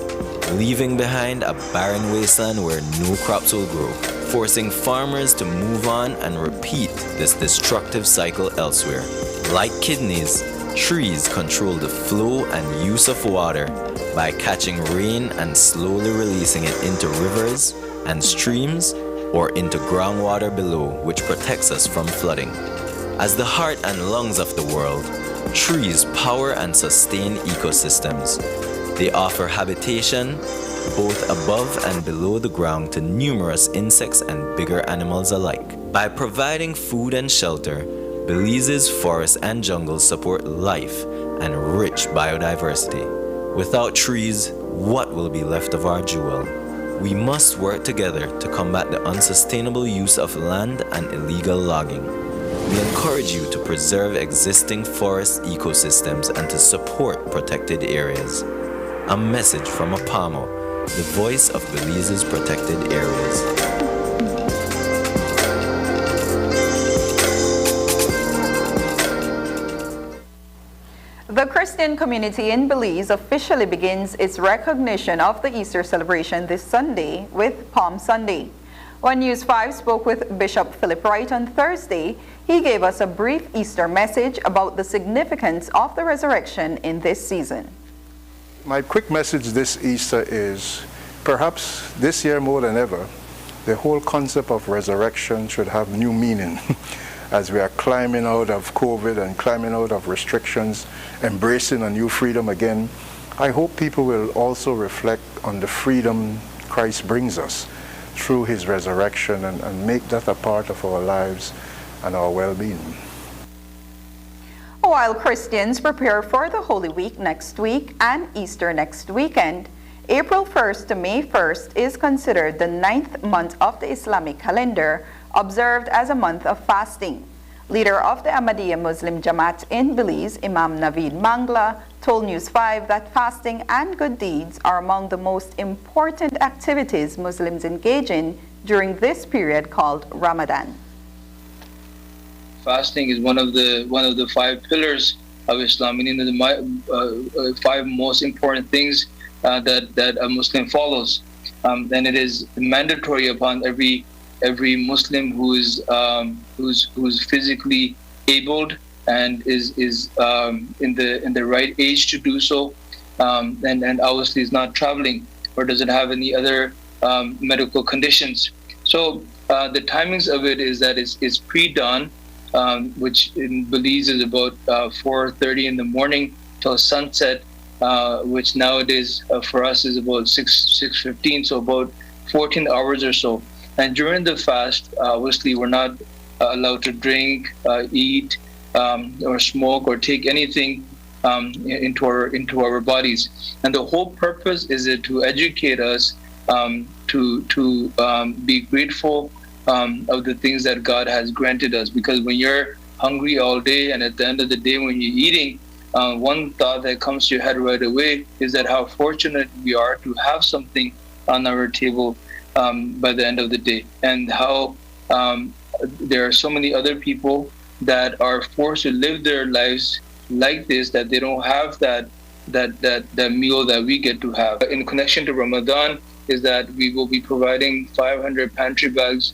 leaving behind a barren wasteland where no crops will grow, forcing farmers to move on and repeat this destructive cycle elsewhere. Like kidneys, trees control the flow and use of water by catching rain and slowly releasing it into rivers and streams or into groundwater below, which protects us from flooding. As the heart and lungs of the world, trees power and sustain ecosystems. They offer habitation both above and below the ground to numerous insects and bigger animals alike. By providing food and shelter, Belize's forests and jungles support life and rich biodiversity. Without trees, what will be left of our jewel? We must work together to combat the unsustainable use of land and illegal logging. We encourage you to preserve existing forest ecosystems and to support protected areas. A message from Apamo, the voice of Belize's protected areas. The Christian community in Belize officially begins its recognition of the Easter celebration this Sunday with Palm Sunday. When News 5 spoke with Bishop Philip Wright on Thursday, he gave us a brief Easter message about the significance of the resurrection in this season. My quick message this Easter is, perhaps this year more than ever, the whole concept of resurrection should have new meaning. As we are climbing out of COVID and climbing out of restrictions, embracing a new freedom again, I hope people will also reflect on the freedom Christ brings us through his resurrection and make that a part of our lives and our well-being. While Christians prepare for the Holy Week next week and Easter next weekend, April 1st to May 1st is considered the 9th month of the Islamic calendar, observed as a month of fasting. Leader of the Ahmadiyya Muslim Jamaat in Belize, Imam Naveed Mangla, told News 5 that fasting and good deeds are among the most important activities Muslims engage in during this period called Ramadan. Fasting is one of the 5 pillars of Islam, meaning the 5 most important things that a Muslim follows, and it is mandatory upon every Muslim who's physically abled and is in the right age to do so, and obviously is not traveling or doesn't have any other medical conditions. So the timings of it is that it's pre-dawn, which in Belize is about 4:30 in the morning till sunset, which nowadays for us is about 6:15, so about 14 hours or so. And during the fast, obviously we're not allowed to drink, eat, or smoke, or take anything into our bodies. And the whole purpose is to educate us to be grateful of the things that God has granted us. Because when you're hungry all day, and at the end of the day when you're eating, one thought that comes to your head right away is that how fortunate we are to have something on our table by the end of the day, and how there are so many other people that are forced to live their lives like this, that they don't have that meal that we get to have. In connection to Ramadan is that we will be providing 500 pantry bags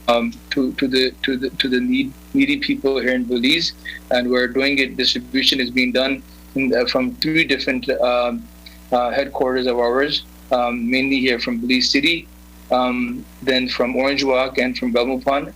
to the needy people here in Belize, and we're doing it. Distribution is being done from 3 different headquarters of ours, mainly here from Belize City, then from Orange Walk and from Belmopon.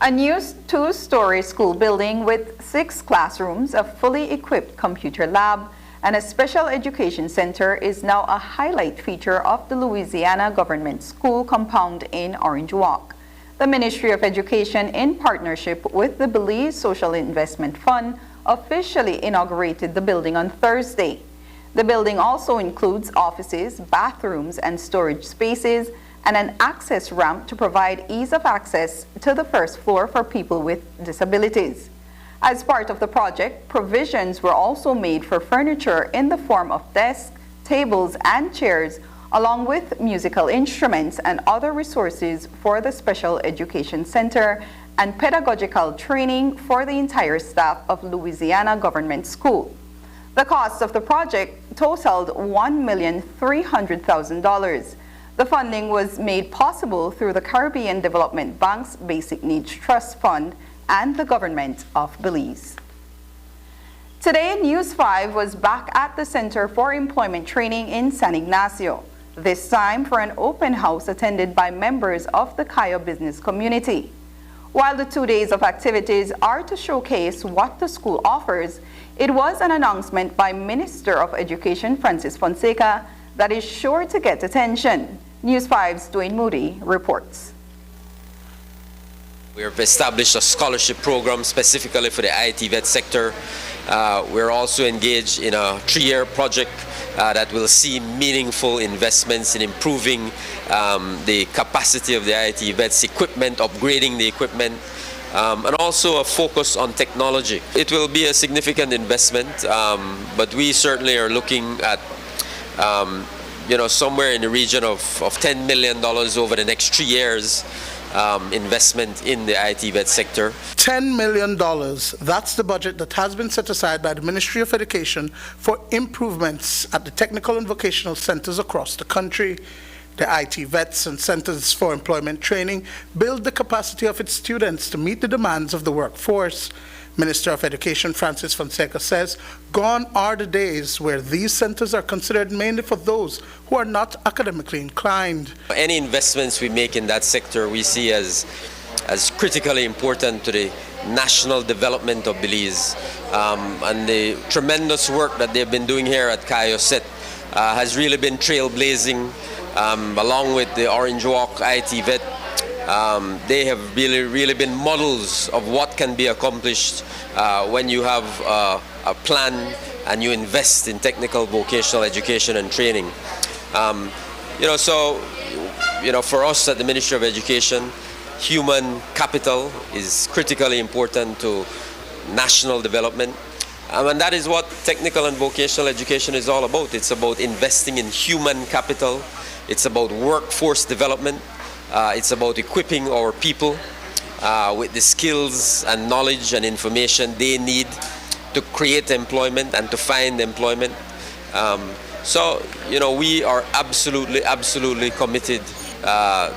A new 2-story school building with 6 classrooms, a fully equipped computer lab, and a special education center is now a highlight feature of the Louisiana Government School compound in Orange Walk. The Ministry of Education, in partnership with the Belize Social Investment Fund, officially inaugurated the building on Thursday. The building also includes offices, bathrooms, and storage spaces, and an access ramp to provide ease of access to the first floor for people with disabilities. As part of the project, provisions were also made for furniture in the form of desks, tables, and chairs, along with musical instruments and other resources for the Special Education Center and pedagogical training for the entire staff of Louisiana Government School. The cost of the project totaled $1,300,000. The funding was made possible through the Caribbean Development Bank's Basic Needs Trust Fund and the government of Belize. Today, News 5 was back at the Center for Employment Training in San Ignacio, this time for an open house attended by members of the Cayo business community. While the 2 days of activities are to showcase what the school offers, it was an announcement by Minister of Education Francis Fonseca that is sure to get attention. News 5's Dwayne Moody reports. We have established a scholarship program specifically for the IT vet sector. We're also engaged in a 3-year project that will see meaningful investments in improving the capacity of the IT vets equipment, upgrading the equipment, and also a focus on technology. It will be a significant investment, but we certainly are looking at somewhere in the region of $10 million over the next 3 years investment in the IT vet sector. $10 million, that's the budget that has been set aside by the Ministry of Education for improvements at the technical and vocational centers across the country. The IT vets and centers for employment training build the capacity of its students to meet the demands of the workforce. Minister of Education Francis Fonseca says, gone are the days where these centers are considered mainly for those who are not academically inclined. Any investments we make in that sector we see as critically important to the national development of Belize. And the tremendous work that they've been doing here at Cayo Set has really been trailblazing, along with the Orange Walk IT Vet. They have really been models of what can be accomplished when you have a plan and you invest in technical vocational education and training. For us at the Ministry of Education, human capital is critically important to national development. And that is what technical and vocational education is all about. It's about investing in human capital. It's about workforce development. It's about equipping our people with the skills and knowledge and information they need to create employment and to find employment. We are absolutely committed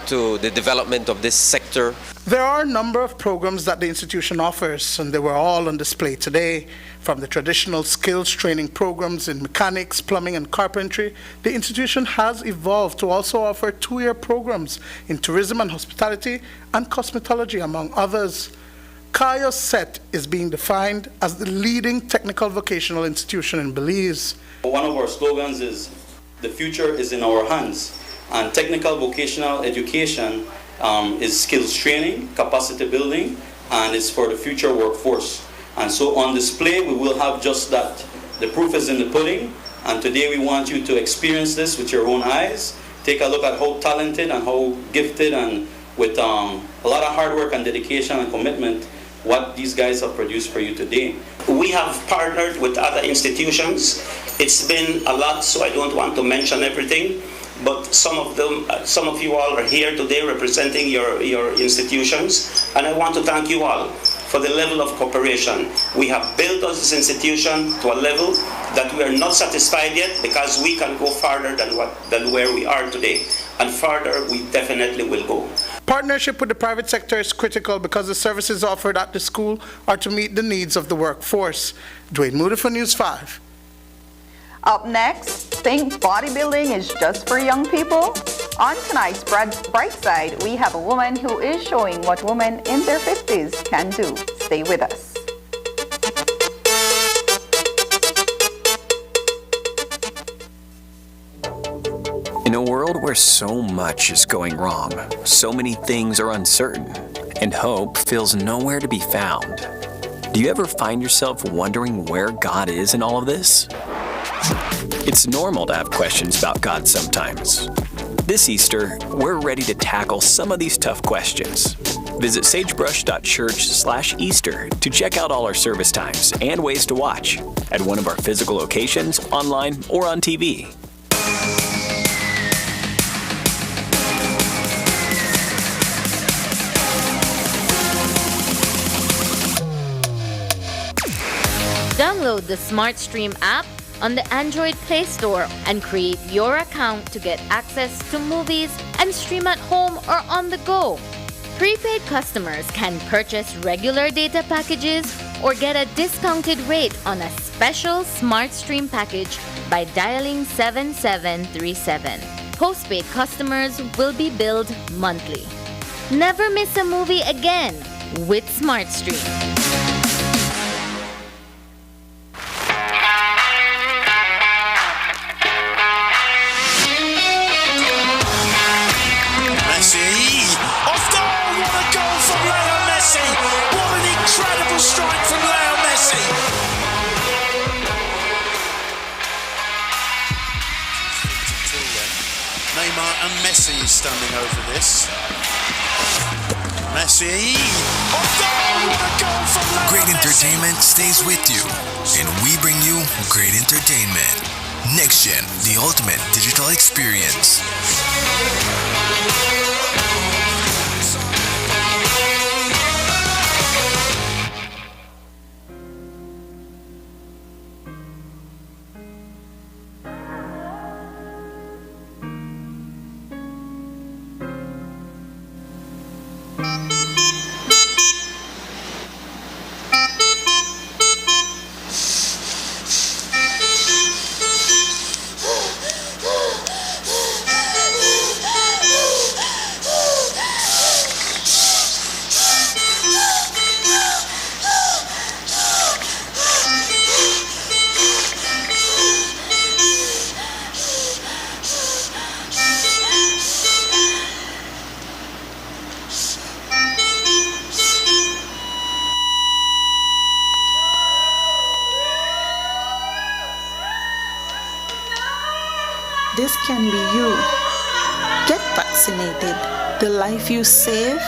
to the development of this sector. There are a number of programs that the institution offers, and they were all on display today. From the traditional skills training programs in mechanics, plumbing, and carpentry, the institution has evolved to also offer 2-year programs in tourism and hospitality and cosmetology, among others. Cayo Set is being defined as the leading technical vocational institution in Belize. One of our slogans is, "The future is in our hands," and technical vocational education is skills training, capacity building, and it's for the future workforce. And so on display, we will have just that. The proof is in the pudding, and today we want you to experience this with your own eyes. Take a look at how talented and how gifted and with a lot of hard work and dedication and commitment, what these guys have produced for you today. We have partnered with other institutions. It's been a lot, so I don't want to mention everything, but some of you all are here today representing your institutions, and I want to thank you all for the level of cooperation. We have built this institution to a level that we are not satisfied yet, because we can go farther than where we are today, and farther we definitely will go. Partnership with the private sector is critical because the services offered at the school are to meet the needs of the workforce. Dwayne Moody for News 5. Up next, think bodybuilding is just for young people? On tonight's Bright Side, we have a woman who is showing what women in their 50s can do. Stay with us. In a world where so much is going wrong, so many things are uncertain, and hope feels nowhere to be found, do you ever find yourself wondering where God is in all of this? It's normal to have questions about God sometimes. This Easter, we're ready to tackle some of these tough questions. Visit sagebrush.church/Easter to check out all our service times and ways to watch at one of our physical locations, online, or on TV. Download the SmartStream app on the Android Play Store and create your account to get access to movies and stream at home or on the go. Prepaid customers can purchase regular data packages or get a discounted rate on a special SmartStream package by dialing 7737. Postpaid customers will be billed monthly. Never miss a movie again with SmartStream. Strike from Leo Messi. Neymar and Messi standing over this. Messi. Oh, what a goal from Leo Great Messi. entertainment stays with you, and we bring you great entertainment. Next Gen, the ultimate digital experience. This can be you. Get vaccinated. The life you save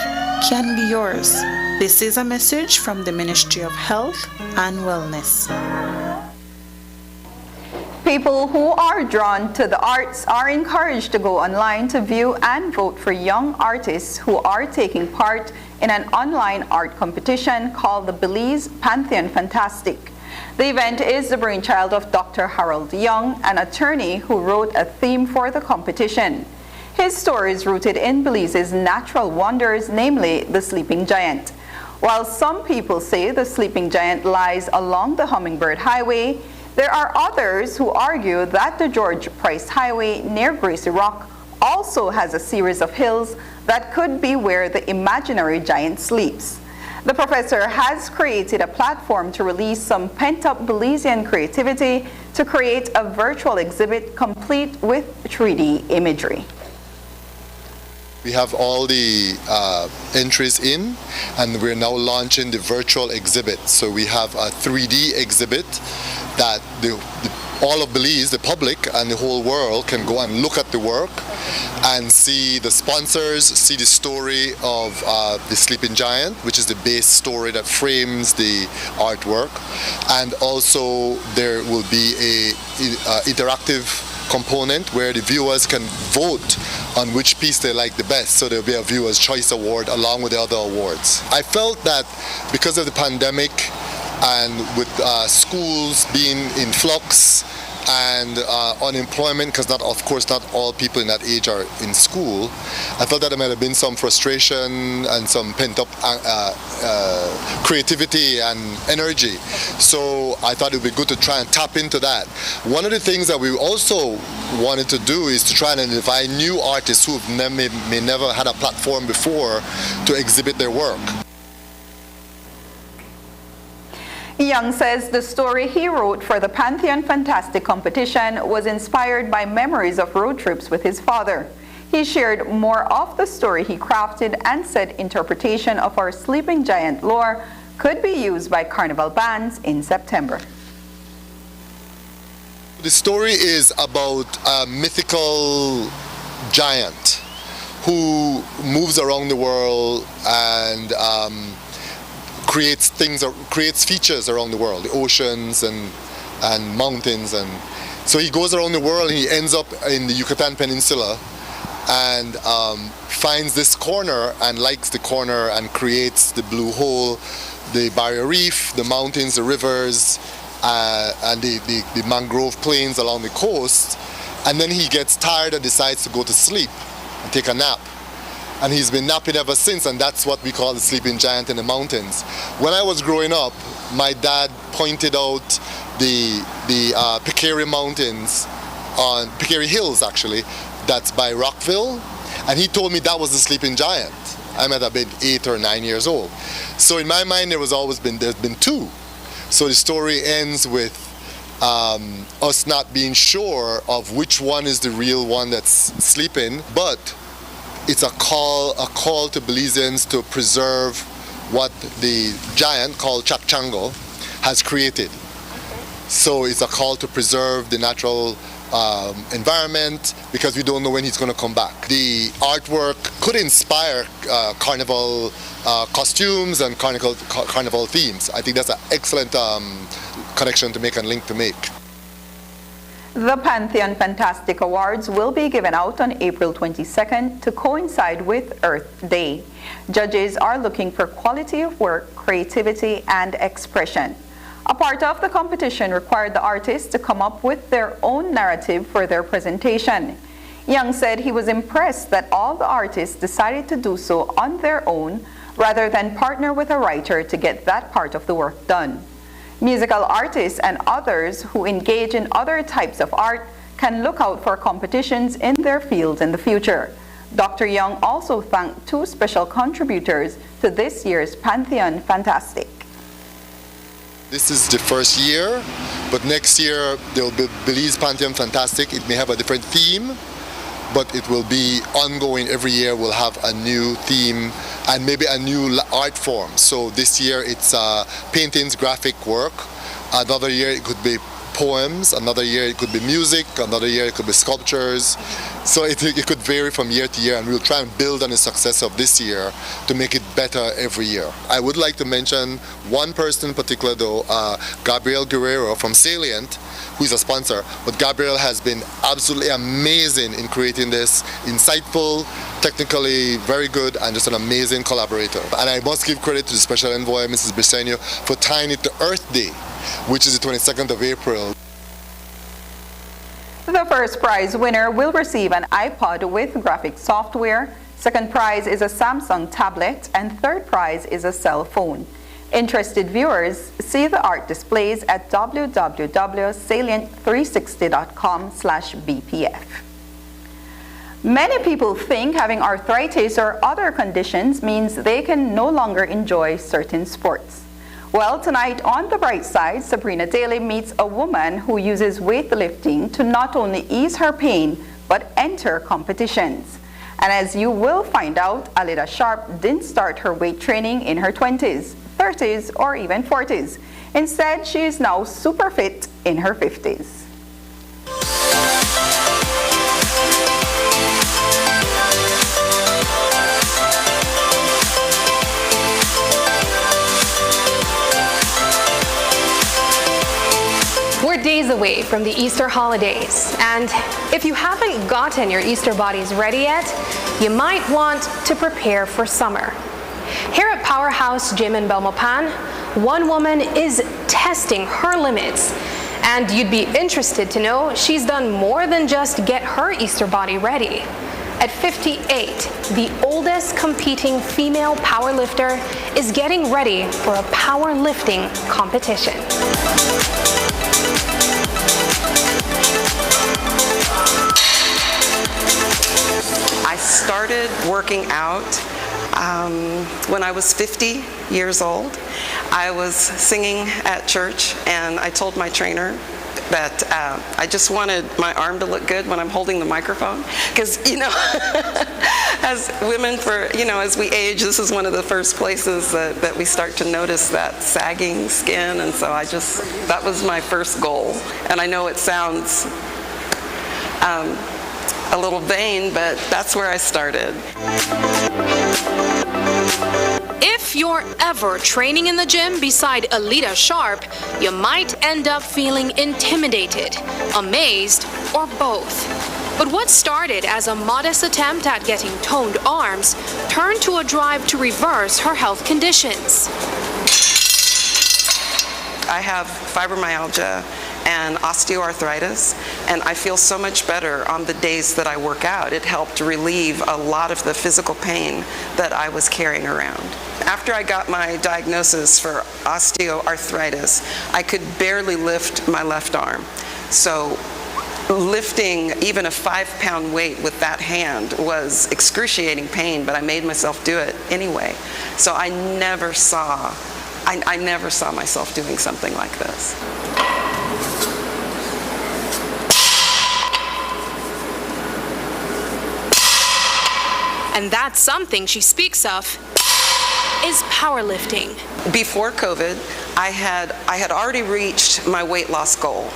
can be yours. This is a message from the Ministry of Health and Wellness. People who are drawn to the arts are encouraged to go online to view and vote for young artists who are taking part in an online art competition called the Belize Pantheon Fantastic. The event is the brainchild of Dr. Harold Young, an attorney who wrote a theme for the competition. His story is rooted in Belize's natural wonders, namely the sleeping giant. While some people say the sleeping giant lies along the Hummingbird Highway, there are others who argue that the George Price Highway near Gracie Rock also has a series of hills that could be where the imaginary giant sleeps. The professor has created a platform to release some pent-up Belizean creativity to create a virtual exhibit complete with 3D imagery. We have all the entries in, and we're now launching the virtual exhibit. So we have a 3D exhibit that all of Belize, the public and the whole world, can go and look at the work and see the sponsors, see the story of the Sleeping Giant, which is the base story that frames the artwork. And also there will be a interactive component where the viewers can vote on which piece they like the best. So there'll be a Viewer's Choice Award along with the other awards. I felt that because of the pandemic and with schools being in flux and unemployment, because of course not all people in that age are in school, I felt that there might have been some frustration and some pent-up creativity and energy. So I thought it would be good to try and tap into that. One of the things that we also wanted to do is to try and identify new artists who may never had a platform before to exhibit their work. Young says the story he wrote for the Pantheon Fantastic competition was inspired by memories of road trips with his father. He shared more of the story he crafted and said interpretation of our Sleeping Giant lore could be used by carnival bands in September. The story is about a mythical giant who moves around the world and creates features around the world, the oceans and mountains, and so he goes around the world and he ends up in the Yucatan Peninsula and finds this corner and likes the corner and creates the blue hole, the barrier reef, the mountains, the rivers, and the mangrove plains along the coast. And then he gets tired and decides to go to sleep and take a nap. And he's been napping ever since, and that's what we call the Sleeping Giant in the mountains. When I was growing up, my dad pointed out the Peccary Mountains, on Peccary Hills actually, that's by Rockville, and he told me that was the Sleeping Giant. I might have been 8 or 9 years old. So in my mind, there's been two. So the story ends with us not being sure of which one is the real one that's sleeping, but it's a call to Belizeans to preserve what the giant called Chakchango has created. So it's a call to preserve the natural environment because we don't know when he's going to come back. The artwork could inspire carnival costumes and carnival themes. I think that's an excellent connection to make and link to make. The Pantheon Fantastic Awards will be given out on April 22nd to coincide with Earth Day. Judges are looking for quality of work, creativity, and expression. A part of the competition required the artists to come up with their own narrative for their presentation. Young said he was impressed that all the artists decided to do so on their own rather than partner with a writer to get that part of the work done. Musical artists and others who engage in other types of art can look out for competitions in their fields in the future. Dr. Young also thanked 2 special contributors to this year's Pantheon Fantastic. This is the first year, but next year there will be Belize Pantheon Fantastic. It may have a different theme, but it will be ongoing. Every year we'll have a new theme and maybe a new art form. So this year it's paintings, graphic work. Another year it could be poems. Another year it could be music. Another year it could be sculptures. So it could vary from year to year, and we'll try and build on the success of this year to make it better every year. I would like to mention one person in particular though, Gabriel Guerrero from Salient, who's a sponsor, but Gabriel has been absolutely amazing in creating this, insightful, technically very good, and just an amazing collaborator. And I must give credit to the special envoy, Mrs. Briceño, for tying it to Earth Day, which is the 22nd of April. The first prize winner will receive an iPod with graphic software, second prize is a Samsung tablet, and third prize is a cell phone. Interested viewers see the art displays at www.salient360.com/BPF. Many people think having arthritis or other conditions means they can no longer enjoy certain sports. Well, tonight on The Bright Side, Sabrina Daly meets a woman who uses weightlifting to not only ease her pain, but enter competitions. And as you will find out, Alida Sharp didn't start her weight training in her 20s, 30s, or even 40s. Instead, she is now super fit in her 50s. days away from the Easter holidays, and if you haven't gotten your Easter bodies ready yet, you might want to prepare for summer. Here at Powerhouse Gym in Belmopan, one woman is testing her limits, and you'd be interested to know she's done more than just get her Easter body ready. At 58, the oldest competing female powerlifter is getting ready for a powerlifting competition. I started working out when I was 50 years old. I was singing at church, and I told my trainer that I just wanted my arm to look good when I'm holding the microphone, because as women, as we age, this is one of the first places that we start to notice that sagging skin, and so that was my first goal. And I know it sounds a little vain, but that's where I started. If you're ever training in the gym beside Alita Sharp, you might end up feeling intimidated, amazed, or both. But what started as a modest attempt at getting toned arms turned to a drive to reverse her health conditions. I have fibromyalgia and osteoarthritis, and I feel so much better on the days that I work out. It helped relieve a lot of the physical pain that I was carrying around. After I got my diagnosis for osteoarthritis, I could barely lift my left arm. So lifting even a 5-pound weight with that hand was excruciating pain, but I made myself do it anyway. So I never saw myself doing something like this. And that's something she speaks of is powerlifting. Before COVID, I had already reached my weight loss goal,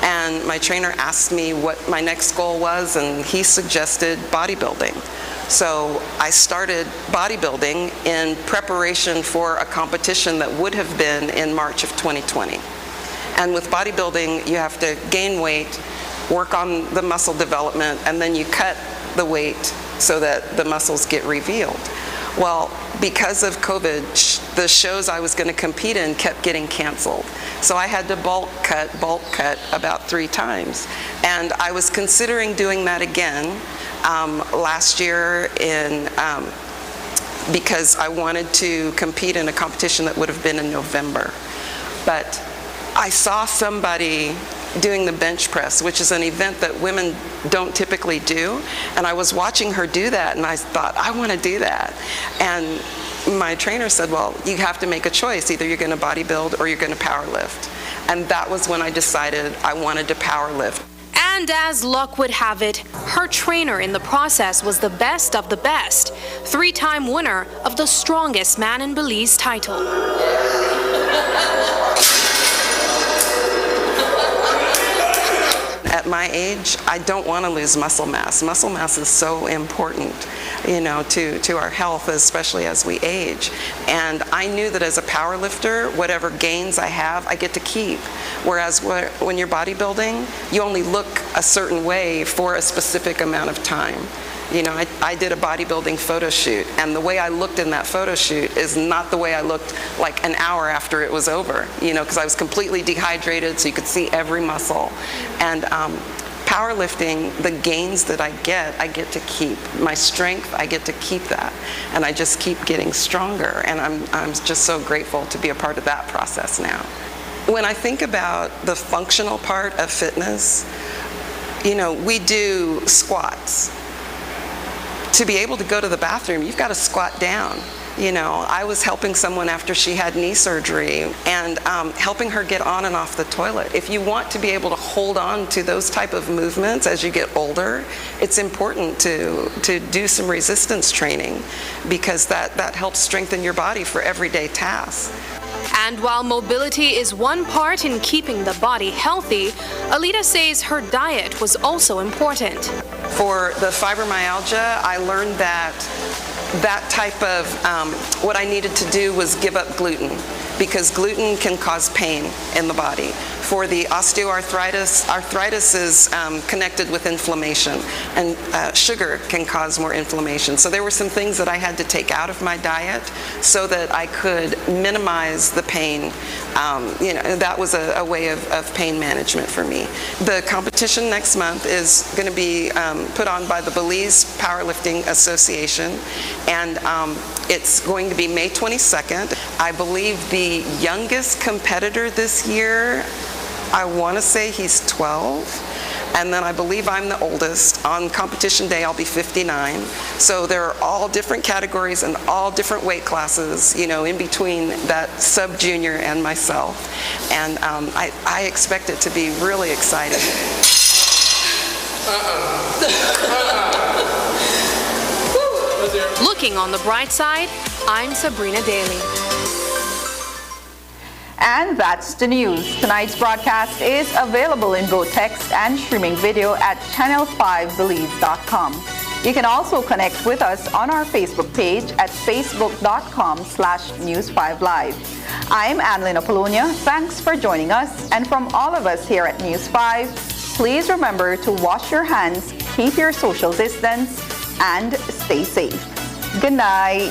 and my trainer asked me what my next goal was, and he suggested bodybuilding. So I started bodybuilding in preparation for a competition that would have been in March of 2020. And with bodybuilding, you have to gain weight, work on the muscle development, and then you cut the weight so that the muscles get revealed. Well, because of COVID, the shows I was going to compete in kept getting canceled. So I had to bulk cut about 3 times. And I was considering doing that again last year because I wanted to compete in a competition that would have been in November. But I saw somebody doing the bench press, which is an event that women don't typically do. And I was watching her do that, and I thought, I want to do that. And my trainer said, well, you have to make a choice. Either you're going to bodybuild or you're going to power lift. And that was when I decided I wanted to power lift. And as luck would have it, her trainer in the process was the best of the best, 3-time winner of the Strongest Man in Belize title. At my age, I don't want to lose muscle mass. Muscle mass is so important, to our health, especially as we age. And I knew that as a power lifter, whatever gains I have, I get to keep. Whereas when you're bodybuilding, you only look a certain way for a specific amount of time. I did a bodybuilding photo shoot, and the way I looked in that photo shoot is not the way I looked like an hour after it was over, because I was completely dehydrated, so you could see every muscle. And powerlifting, the gains that I get to keep. My strength, I get to keep that. And I just keep getting stronger, and I'm just so grateful to be a part of that process now. When I think about the functional part of fitness, we do squats. To be able to go to the bathroom, you've got to squat down. I was helping someone after she had knee surgery and helping her get on and off the toilet. If you want to be able to hold on to those type of movements as you get older, it's important to do some resistance training, because that helps strengthen your body for everyday tasks. And while mobility is one part in keeping the body healthy, Alita says her diet was also important. For the fibromyalgia, I learned that that type of, what I needed to do was give up gluten, because gluten can cause pain in the body. For the osteoarthritis, arthritis is connected with inflammation, and sugar can cause more inflammation. So there were some things that I had to take out of my diet so that I could minimize the pain. That was a way of pain management for me. The competition next month is going to be put on by the Belize Powerlifting Association, and it's going to be May 22nd. I believe the youngest competitor this year, I want to say he's 12, and then I believe I'm the oldest. On competition day, I'll be 59. So there are all different categories and all different weight classes, in between that sub-junior and myself. And I expect it to be really exciting. Looking on the bright side, I'm Sabrina Daly. And that's the news. Tonight's broadcast is available in both text and streaming video at channel5belize.com. You can also connect with us on our Facebook page at facebook.com/News5Live. I'm Annalyn Apollonia. Thanks for joining us. And from all of us here at News 5, please remember to wash your hands, keep your social distance, and stay safe. Good night.